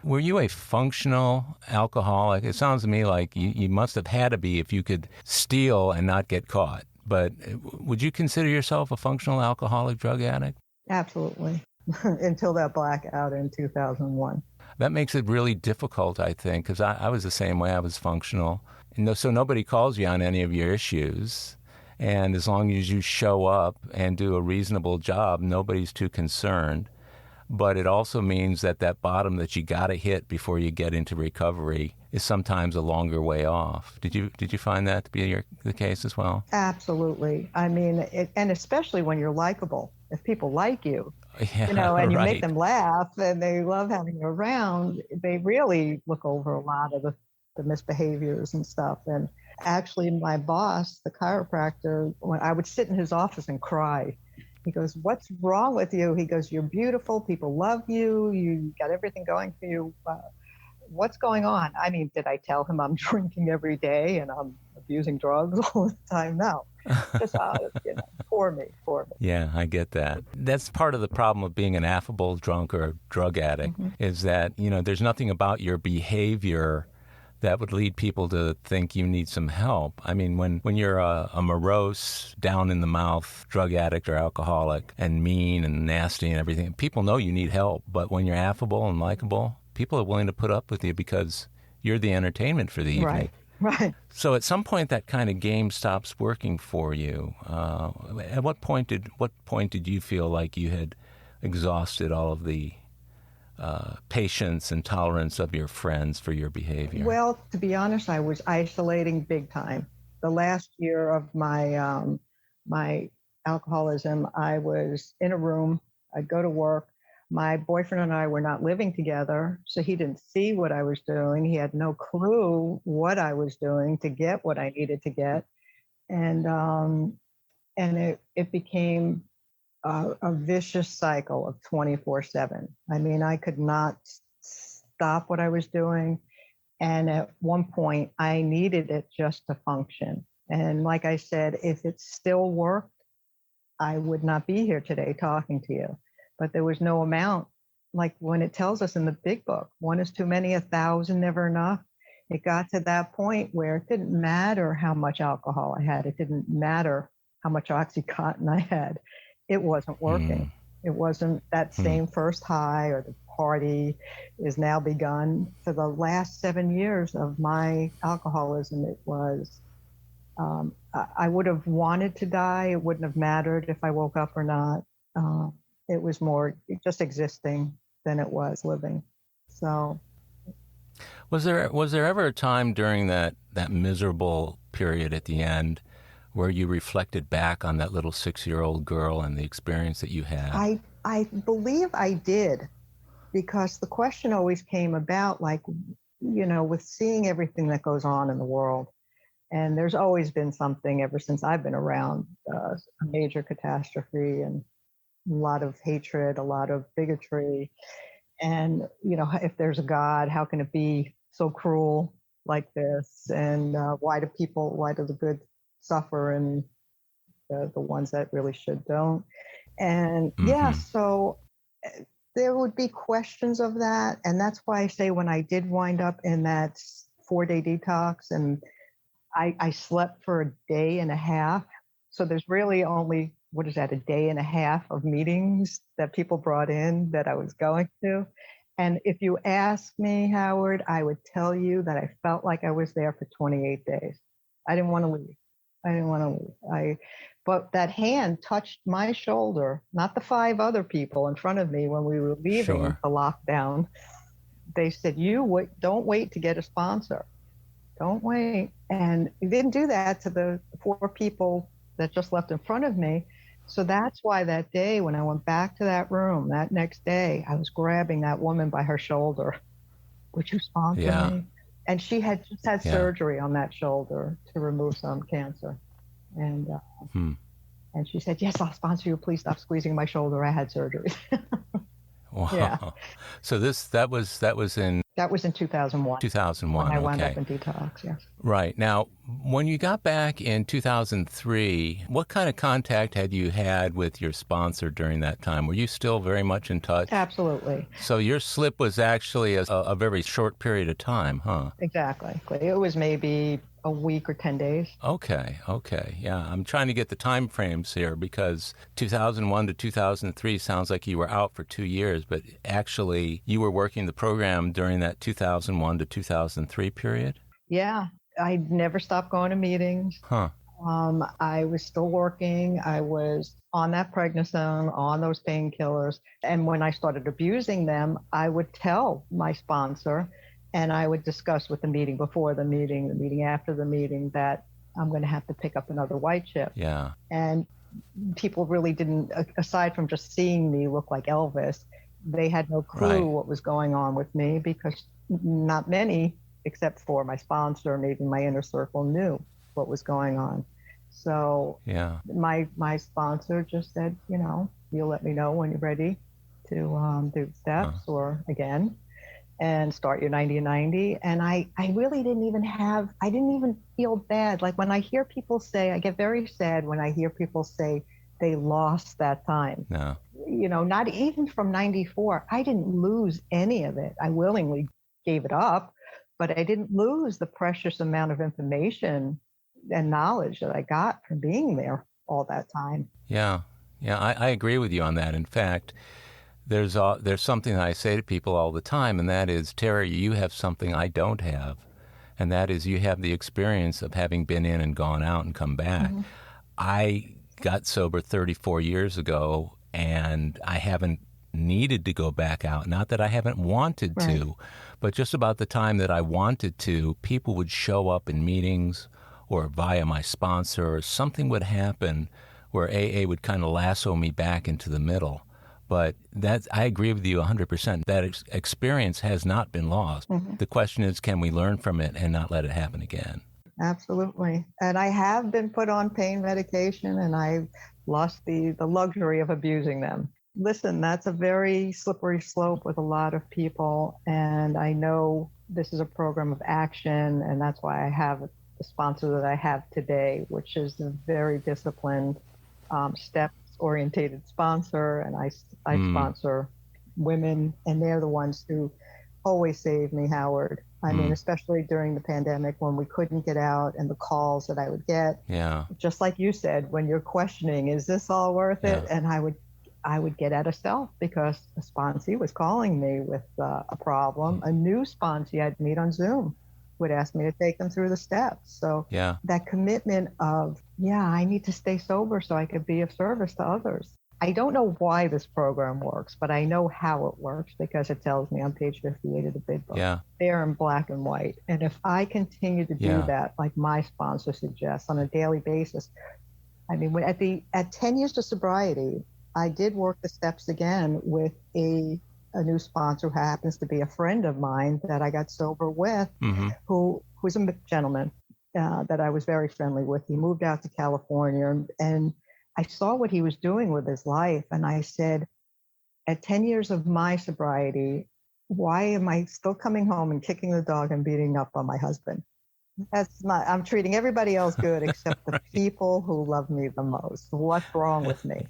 Were you a functional alcoholic? It sounds to me like you must have had to be if you could steal and not get caught. But would you consider yourself a functional alcoholic drug addict? Absolutely. Until that blackout in 2001. That makes it really difficult, I think, because I was the same way. I was functional. And so nobody calls you on any of your issues. And as long as you show up and do a reasonable job, nobody's too concerned. But it also means that bottom that you got to hit before you get into recovery is sometimes a longer way off. Did you find that to be the case as well? Absolutely. I mean, and especially when you're likable. If people like you, Yeah, and you right. make them laugh and they love having you around, they really look over a lot of the misbehaviors and stuff. And actually, my boss, the chiropractor, when I would sit in his office and cry, he goes, "What's wrong with you?" He goes, "You're beautiful. People love you. You got everything going for you. What's going on?" I mean, did I tell him I'm drinking every day and I'm abusing drugs all the time? No. Just, poor me. Yeah, I get that. That's part of the problem of being an affable drunk or drug addict, is that, there's nothing about your behavior that would lead people to think you need some help. I mean, when you're a morose, down-in-the-mouth drug addict or alcoholic and mean and nasty and everything, people know you need help. But when you're affable and likable, people are willing to put up with you because you're the entertainment for the evening. Right. So at some point, that kind of game stops working for you. At what point did you feel like you had exhausted all of the patience and tolerance of your friends for your behavior? Well, to be honest, I was isolating big time. The last year of my alcoholism, I was in a room. I'd go to work. My boyfriend and I were not living together, so he didn't see what I was doing. He had no clue what I was doing to get what I needed to get, and it became a vicious cycle of 24/7. I mean, I could not stop what I was doing. And at one point, I needed it just to function. And like I said, if it still worked, I would not be here today talking to you. But there was no amount. Like when it tells us in the big book, one is too many, 1,000 never enough. It got to that point where it didn't matter how much alcohol I had. It didn't matter how much Oxycontin I had. It wasn't working. It wasn't that same first high, or the party is now begun. For the last 7 years of my alcoholism, it was, I would have wanted to die. It wouldn't have mattered if I woke up or not. It was more just existing than it was living. So, was there ever a time during that miserable period at the end where you reflected back on that little 6-year-old girl and the experience that you had? I believe I did, because the question always came about, like, with seeing everything that goes on in the world. And there's always been something ever since I've been around, a major catastrophe and a lot of hatred, a lot of bigotry. And, if there's a God, how can it be so cruel like this? And why do the good suffer and the ones that really should don't? And so there would be questions of that. And that's why I say when I did wind up in that 4-day detox, and I slept for a day and a half. So there's really only, a day and a half of meetings that people brought in that I was going to. And if you ask me, Howard, I would tell you that I felt like I was there for 28 days. I didn't want to leave. But that hand touched my shoulder, not the 5 other people in front of me when we were leaving the lockdown. They said, don't wait to get a sponsor. Don't wait. And we didn't do that to the 4 people that just left in front of me. So that's why that day when I went back to that room, that next day, I was grabbing that woman by her shoulder. Would you sponsor me? And she had just had surgery on that shoulder to remove some cancer. And and she said, yes, I'll sponsor you. Please stop squeezing my shoulder. I had surgery. Wow. Yeah. So that was in 2001. 2001. When I wound up in detox, yes. Right. Now, when you got back in 2003, what kind of contact had you had with your sponsor during that time? Were you still very much in touch? Absolutely. So your slip was actually a very short period of time, huh? Exactly. It was maybe a week or 10 days. Okay. Yeah, I'm trying to get the time frames here because 2001 to 2003 sounds like you were out for 2 years, but actually you were working the program during that 2001 to 2003 period? Yeah. I never stopped going to meetings. Huh. I was still working. I was on that prednisone, on those painkillers. And when I started abusing them, I would tell my sponsor, and I would discuss with the meeting before the meeting after the meeting, that I'm going to have to pick up another white chip. Yeah. And people really didn't, aside from just seeing me look like Elvis, they had no clue what was going on with me, because not many, except for my sponsor, maybe my inner circle, knew what was going on. So my sponsor just said, you'll let me know when you're ready to do steps or again, and start your 90-90. And I really didn't even feel bad. Like when I hear people say, I get very sad when I hear people say they lost that time. No. Not even from 94. I didn't lose any of it. I willingly gave it up. but I didn't lose the precious amount of information and knowledge that I got from being there all that time. Yeah. Yeah, I agree with you on that. In fact, there's something that I say to people all the time, and that is, Terri, you have something I don't have, and that is you have the experience of having been in and gone out and come back. Mm-hmm. I got sober 34 years ago, and I haven't needed to go back out. Not that I haven't wanted Right. to, but just about the time that I wanted to, people would show up in meetings or via my sponsor, or something would happen where AA would kind of lasso me back into the middle. But I agree with you 100%. That experience has not been lost. Mm-hmm. The question is, can we learn from it and not let it happen again? Absolutely. And I have been put on pain medication, and I lost the luxury of abusing them. Listen, that's a very slippery slope with a lot of people. And I know this is a program of action, and that's why I have the sponsor that I have today, which is a very disciplined, steps-orientated sponsor. And I sponsor women, and they're the ones who always save me, Howard. I mean, especially during the pandemic when we couldn't get out, and the calls that I would get. Yeah. Just like you said, when you're questioning, is this all worth it? And I would get out of self because a sponsee was calling me with a problem. A new sponsee I'd meet on Zoom would ask me to take them through the steps. So that commitment of, I need to stay sober so I could be of service to others. I don't know why this program works, but I know how it works because it tells me on page 58 of the big book. They're in black and white. And if I continue to do that, like my sponsor suggests, on a daily basis, I mean, at 10 years of sobriety, I did work the steps again with a new sponsor who happens to be a friend of mine that I got sober with, who's a gentleman that I was very friendly with. He moved out to California, and I saw what he was doing with his life. And I said, at 10 years of my sobriety, why am I still coming home and kicking the dog and beating up on my husband? I'm treating everybody else good except the people who love me the most. What's wrong with me?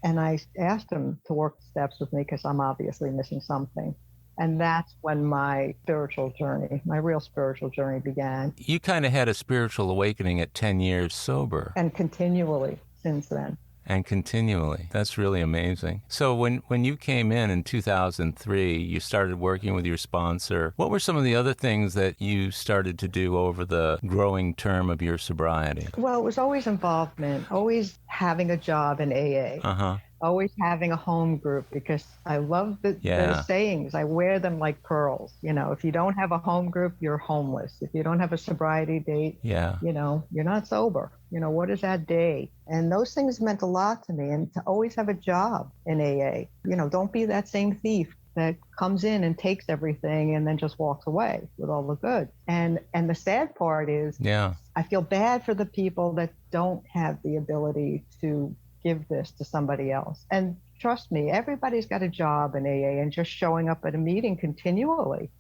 And I asked him to work the steps with me because I'm obviously missing something. And that's when my real spiritual journey began. You kind of had a spiritual awakening at 10 years sober. And continually since then. And continually. That's really amazing. So when you came in 2003, you started working with your sponsor. What were some of the other things that you started to do over the growing term of your sobriety? Well, it was always involvement, always having a job in AA. Always having a home group, because I love the sayings. I wear them like pearls. You know, if you don't have a home group, you're homeless. If you don't have a sobriety date, you know, you're not sober. You know, what is that day? And those things meant a lot to me. And to always have a job in AA, you know, don't be that same thief that comes in and takes everything and then just walks away with all the goods. And the sad part is, I feel bad for the people that don't have the ability to give this to somebody else. And trust me, everybody's got a job in AA, and just showing up at a meeting continually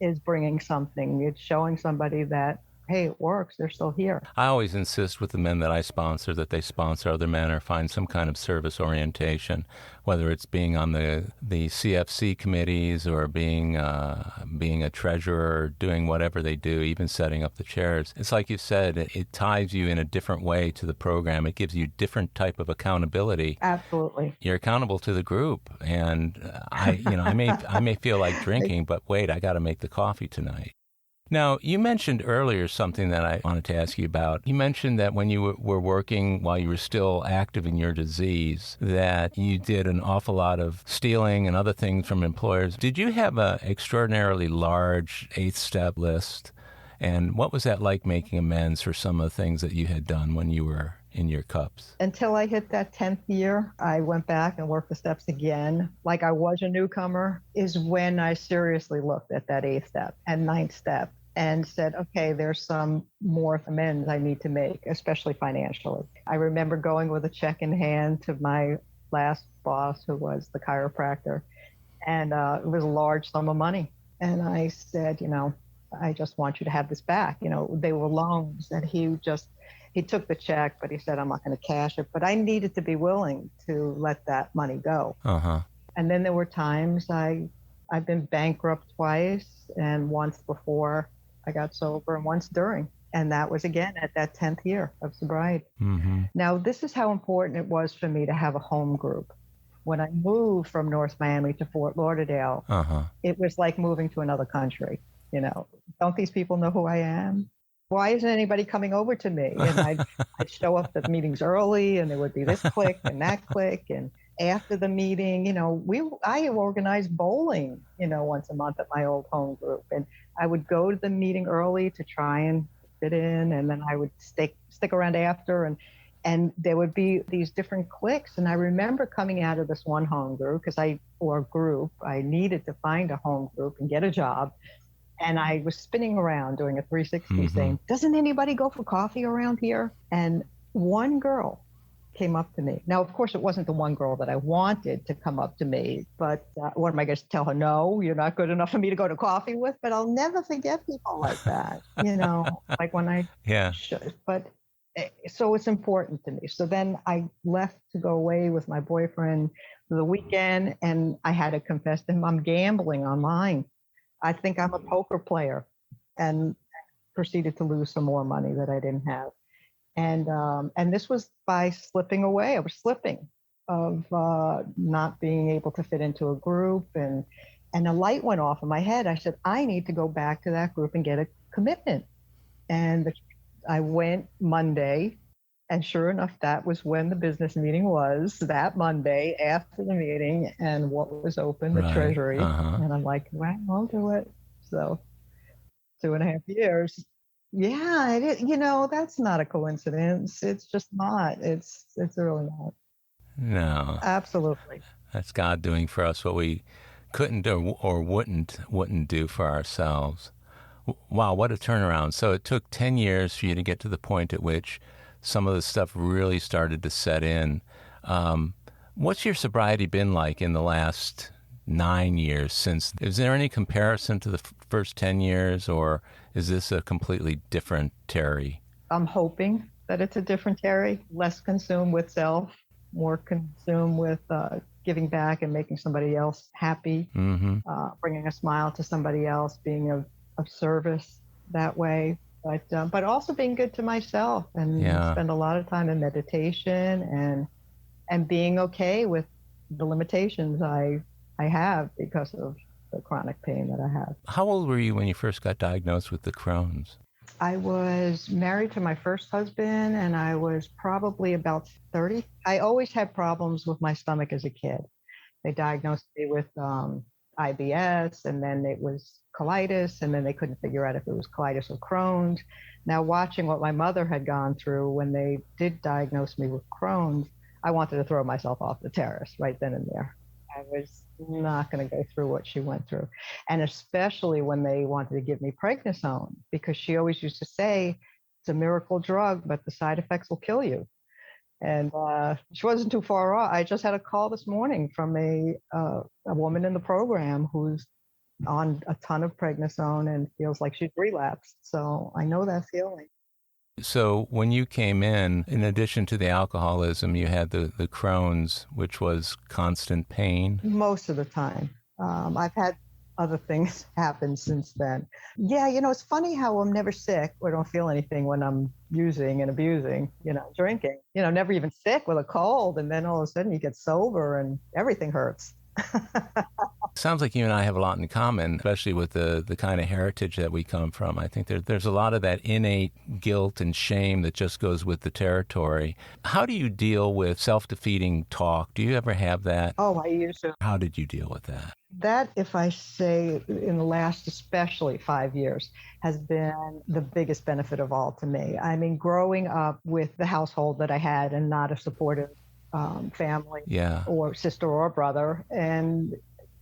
is bringing something. It's showing somebody that, hey, it works. They're still here. I always insist with the men that I sponsor that they sponsor other men or find some kind of service orientation, whether it's being on the CFC committees or being a treasurer, doing whatever they do, even setting up the chairs. It's like you said, it ties you in a different way to the program. It gives you different type of accountability. Absolutely. You're accountable to the group, and I may feel like drinking, but wait, I got to make the coffee tonight. Now, you mentioned earlier something that I wanted to ask you about. You mentioned that when you were working while you were still active in your disease, that you did an awful lot of stealing and other things from employers. Did you have an extraordinarily large 8-step list? And what was that like, making amends for some of the things that you had done when you were in your cups? Until I hit that 10th year, I went back and worked the steps again, like I was a newcomer, is when I seriously looked at that 8th step and 9th step and said, okay, there's some more amends I need to make, especially financially. I remember going with a check in hand to my last boss, who was the chiropractor, and it was a large sum of money. And I said, you know, I just want you to have this back. You know, they were loans, and he took the check, but he said, I'm not going to cash it. But I needed to be willing to let that money go. And then there were times I I've been bankrupt twice, and once before I got sober and once during. And that was again at that 10th year of sobriety. Mm-hmm. Now, this is how important it was for me to have a home group. When I moved from North Miami to Fort Lauderdale, it was like moving to another country. You know, don't these people know who I am? Why isn't anybody coming over to me? And I'd show up at meetings early, and there would be this clique and that clique. And after the meeting, you know, I organized bowling, you know, once a month at my old home group. And I would go to the meeting early to try and fit in, and then I would stick around after, and there would be these different cliques. And I remember coming out of this one home group or group, I needed to find a home group and get a job. And I was spinning around doing a 360 saying, doesn't anybody go for coffee around here? And one girl came up to me. Now, of course, it wasn't the one girl that I wanted to come up to me, but what am I going to tell her? No, you're not good enough for me to go to coffee with. But I'll never forget people like that, you know, like when I should. But so it's important to me. So then I left to go away with my boyfriend for the weekend, and I had to confess to him, I'm gambling online. I think I'm a poker player, and proceeded to lose some more money that I didn't have. And this was by slipping away. I was slipping of not being able to fit into a group, and a light went off in my head. I said, I need to go back to that group and get a commitment. And I went Monday, and sure enough, that was when the business meeting was, that Monday after the meeting, and what was open, the treasury. And I'm like, well, I'll do it. So 2.5 years. Yeah, you know, that's not a coincidence. It's just not. It's really not. No. Absolutely. That's God doing for us what we couldn't do or wouldn't do for ourselves. Wow, what a turnaround. So it took 10 years for you to get to the point at which some of the stuff really started to set in. What's your sobriety been like in the last 9 years since? Is there any comparison to the first 10 years, or is this a completely different Terri? I'm hoping that it's a different Terri, less consumed with self, more consumed with giving back and making somebody else happy, bringing a smile to somebody else, being of service that way. But also being good to myself, and spend a lot of time in meditation and being okay with the limitations I have because of the chronic pain that I have. How old were you when you first got diagnosed with the Crohn's? I was married to my first husband, and I was probably about 30. I always had problems with my stomach as a kid. They diagnosed me with IBS, and then it was colitis, and then they couldn't figure out if it was colitis or Crohn's. Now, watching what my mother had gone through when they did diagnose me with Crohn's, I wanted to throw myself off the terrace right then and there. I was not going to go through what she went through. And especially when they wanted to give me prednisone, because she always used to say, it's a miracle drug, but the side effects will kill you. And she wasn't too far off. I just had a call this morning from a woman in the program who's on a ton of prednisone and feels like she's relapsed. So I know that feeling. So when you came in addition to the alcoholism, you had the Crohn's, which was constant pain? Most of the time. I've had other things happen since then. Yeah, you know, it's funny how I'm never sick or don't feel anything when I'm using and abusing, you know, drinking. You know, never even sick with a cold, and then all of a sudden you get sober and everything hurts. Sounds like you and I have a lot in common, especially with the kind of heritage that we come from. I think there's a lot of that innate guilt and shame that just goes with the territory. How do you deal with self-defeating talk? Do you ever have that? Oh, I used to. How did you deal with that? That, if I say in the last especially 5 years, has been the biggest benefit of all to me. I mean, growing up with the household that I had and not a supportive family or sister or brother, and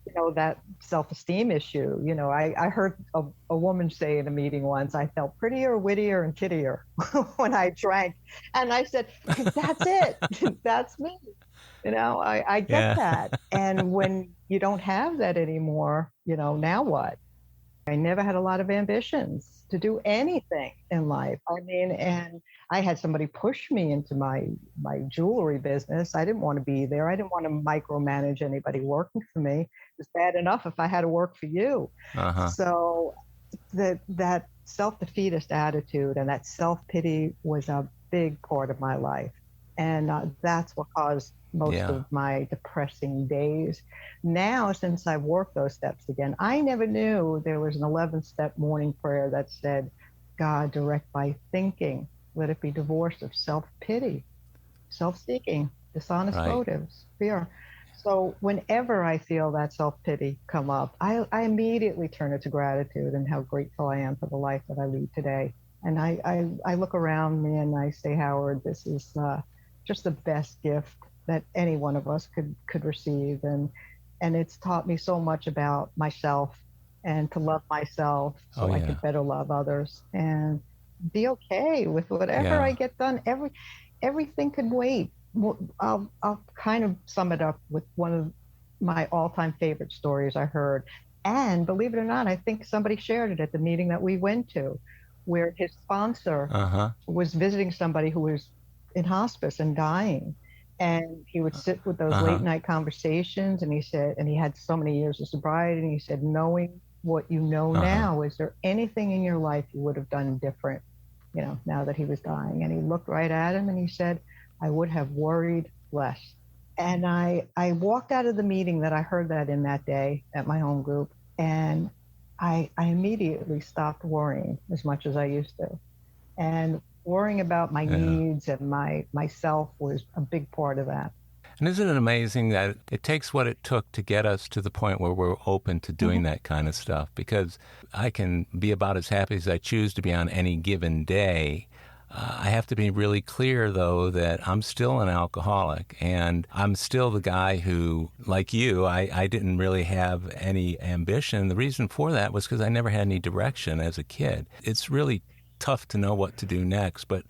you know, that self-esteem issue. You know, I heard a woman say in a meeting once, I felt prettier, wittier, and kittier when I drank. And I said, that's it. That's me. You know, I get that. And when you don't have that anymore, you know, now what? I never had a lot of ambitions to do anything in life. I mean, and I had somebody push me into my jewelry business. I didn't want to be there. I didn't want to micromanage anybody working for me. was bad enough if I had to work for you. Uh-huh. So that self-defeatist attitude and that self-pity was a big part of my life. And that's what caused most Yeah. of my depressing days. Now, since I've worked those steps again, I never knew there was an 11-step morning prayer that said, God, direct my thinking. Let it be divorced of self-pity, self-seeking, dishonest Right. motives, fear. So whenever I feel that self-pity come up, I immediately turn it to gratitude and how grateful I am for the life that I lead today. And I look around me and I say, Howard, this is just the best gift that any one of us could receive. And it's taught me so much about myself and to love myself Oh, so I yeah. could better love others and be okay with whatever Yeah. I get done. Everything could wait. I'll kind of sum it up with one of my all-time favorite stories I heard. And believe it or not, I think somebody shared it at the meeting that we went to, where his sponsor Uh-huh. was visiting somebody who was in hospice and dying. And he would sit with those late Uh-huh. night conversations. And he said, and he had so many years of sobriety. And he said, knowing what you know Uh-huh. now, is there anything in your life you would have done different, now that he was dying? And he looked right at him and he said, I would have worried less. And I walked out of the meeting that I heard that in that day at my home group, and I immediately stopped worrying as much as I used to. And worrying about my Yeah. needs and myself was a big part of that. And isn't it amazing that it takes what it took to get us to the point where we're open to doing that kind of stuff? Because I can be about as happy as I choose to be on any given day. I have to be really clear, though, that I'm still an alcoholic, and I'm still the guy who, like you, I didn't really have any ambition. The reason for that was because I never had any direction as a kid. It's really tough to know what to do next, but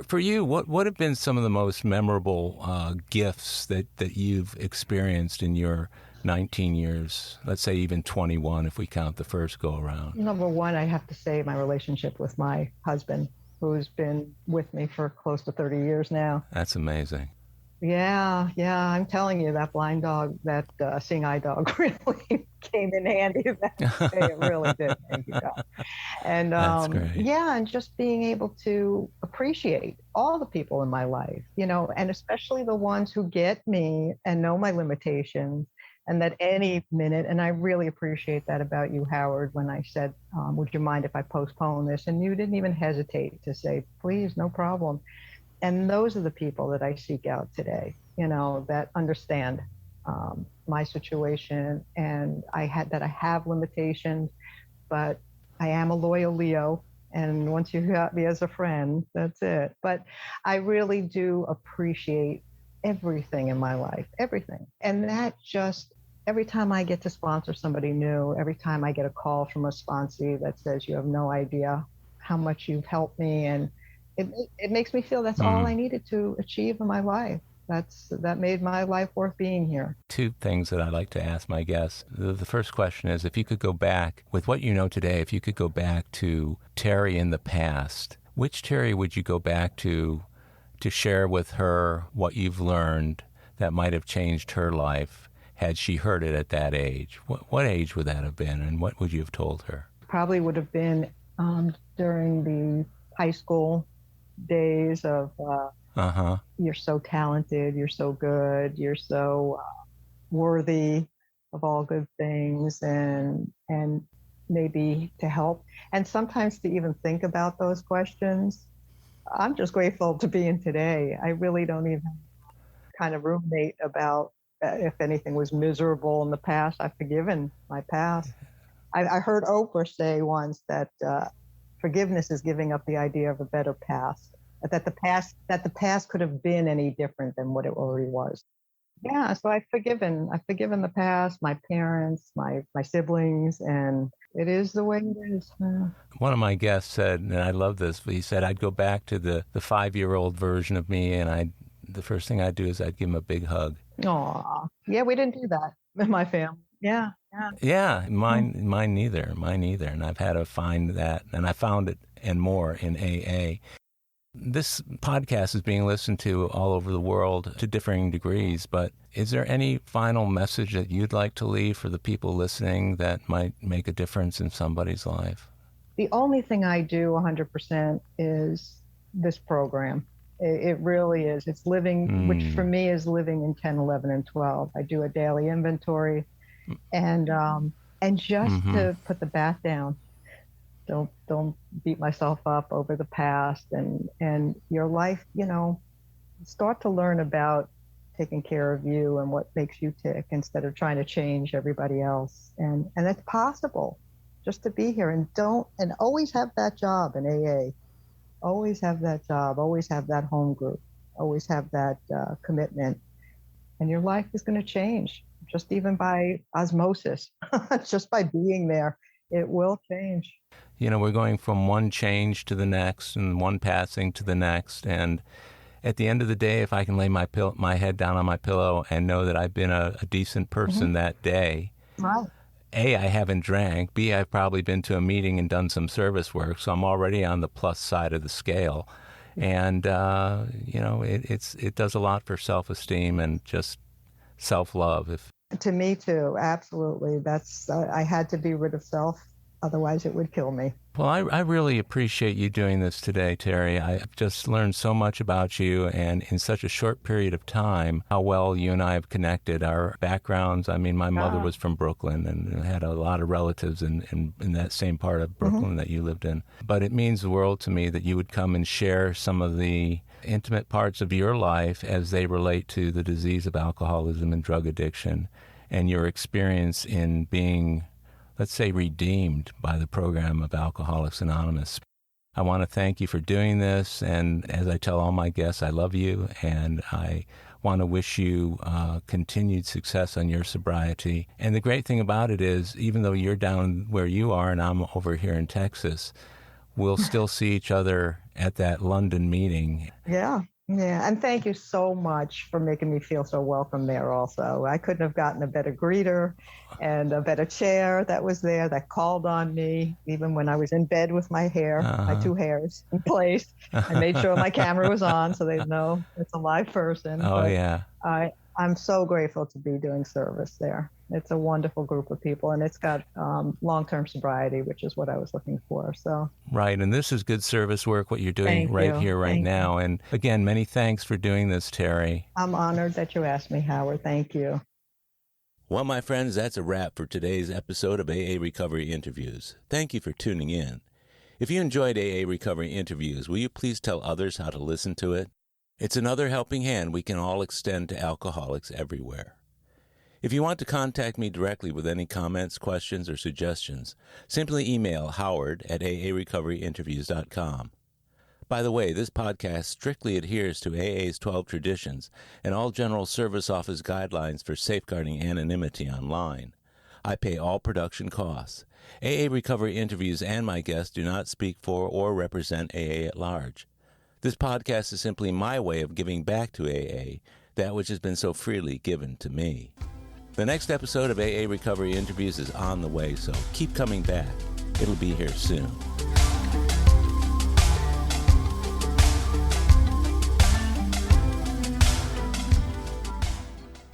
for you, what have been some of the most memorable gifts that you've experienced in your 19 years, let's say even 21 if we count the first go around? Number one, I have to say my relationship with my husband, who's been with me for close to 30 years now. That's amazing. Yeah, I'm telling you, that blind dog, that seeing eye dog really came in handy that day. It really did. Thank you, God. And That's great. yeah, and just being able to appreciate all the people in my life, and especially the ones who get me and know my limitations, and that any minute, and I really appreciate that about you, Howard, when I said, would you mind if I postpone this? And you didn't even hesitate to say, please, no problem. And those are the people that I seek out today, that understand my situation, and I have limitations, but I am a loyal Leo. And once you got me as a friend, that's it. But I really do appreciate everything in my life, everything. And that just, every time I get to sponsor somebody new, every time I get a call from a sponsee that says, you have no idea how much you've helped me, and it makes me feel that's all I needed to achieve in my life. That made my life worth being here. Two things that I'd like to ask my guests. The first question is, if you could go back with what you know today, if you could go back to Terri in the past, which Terri would you go back to share with her what you've learned that might have changed her life had she heard it at that age? What age would that have been, and what would you have told her? Probably would have been during the high school days of you're so talented, you're so good, you're so worthy of all good things, and maybe to help, and sometimes to even think about those questions. I'm just grateful to be in today. I really don't even kind of ruminate about if anything was miserable in the past. I've forgiven my past. I heard Oprah say once that forgiveness is giving up the idea of a better past. That the past could have been any different than what it already was. Yeah, so I've forgiven the past, my parents, my siblings, and it is the way it is. One of my guests said, and I love this, but he said, I'd go back to the 5-year-old version of me, and the first thing I'd do is I'd give him a big hug. Aw, yeah, we didn't do that in my family. Yeah. Yeah, mine neither. And I've had to find that, and I found it and more in AA. This podcast is being listened to all over the world to differing degrees, but is there any final message that you'd like to leave for the people listening that might make a difference in somebody's life? The only thing I do 100% is this program. It really is. It's living, which for me is living in 10, 11, and 12. I do a daily inventory and just to put the bat down. Don't beat myself up over the past and your life, start to learn about taking care of you and what makes you tick instead of trying to change everybody else. And it's possible just to be here and always have that job in AA. Always have that job, always have that home group, always have that commitment. And your life is going to change just even by osmosis, just by being there. It will change. We're going from one change to the next and one passing to the next. And at the end of the day, if I can lay my head down on my pillow and know that I've been a decent person that day, right. A, I haven't drank. B, I've probably been to a meeting and done some service work, so I'm already on the plus side of the scale. And, it does a lot for self-esteem and just self-love. To me, too. Absolutely. I had to be rid of self. Otherwise, it would kill me. Well, I really appreciate you doing this today, Terri. I've just learned so much about you, and in such a short period of time, how well you and I have connected. Our backgrounds, I mean, my mother was from Brooklyn and had a lot of relatives in that same part of Brooklyn that you lived in. But it means the world to me that you would come and share some of the intimate parts of your life as they relate to the disease of alcoholism and drug addiction, and your experience in being, let's say, redeemed by the program of Alcoholics Anonymous. I want to thank you for doing this, and as I tell all my guests, I love you, and I want to wish you continued success on your sobriety. And the great thing about it is, even though you're down where you are and I'm over here in Texas, we'll still see each other at that London meeting. Yeah. And thank you so much for making me feel so welcome there also. I couldn't have gotten a better greeter and a better chair that was there that called on me, even when I was in bed with my hair, my two hairs in place. I made sure my camera was on so they'd know it's a live person. Oh, but yeah. I'm so grateful to be doing service there. It's a wonderful group of people, and it's got long-term sobriety, which is what I was looking for. So right, and this is good service work, what you're doing here, right now. And again, many thanks for doing this, Terri. I'm honored that you asked me, Howard. Thank you. Well, my friends, that's a wrap for today's episode of AA Recovery Interviews. Thank you for tuning in. If you enjoyed AA Recovery Interviews, will you please tell others how to listen to it? It's another helping hand we can all extend to alcoholics everywhere. If you want to contact me directly with any comments, questions, or suggestions, simply email howard@aarecoveryinterviews.com. By the way, this podcast strictly adheres to AA's 12 traditions and all General Service Office guidelines for safeguarding anonymity online. I pay all production costs. AA Recovery Interviews and my guests do not speak for or represent AA at large. This podcast is simply my way of giving back to AA that which has been so freely given to me. The next episode of AA Recovery Interviews is on the way, so keep coming back. It'll be here soon.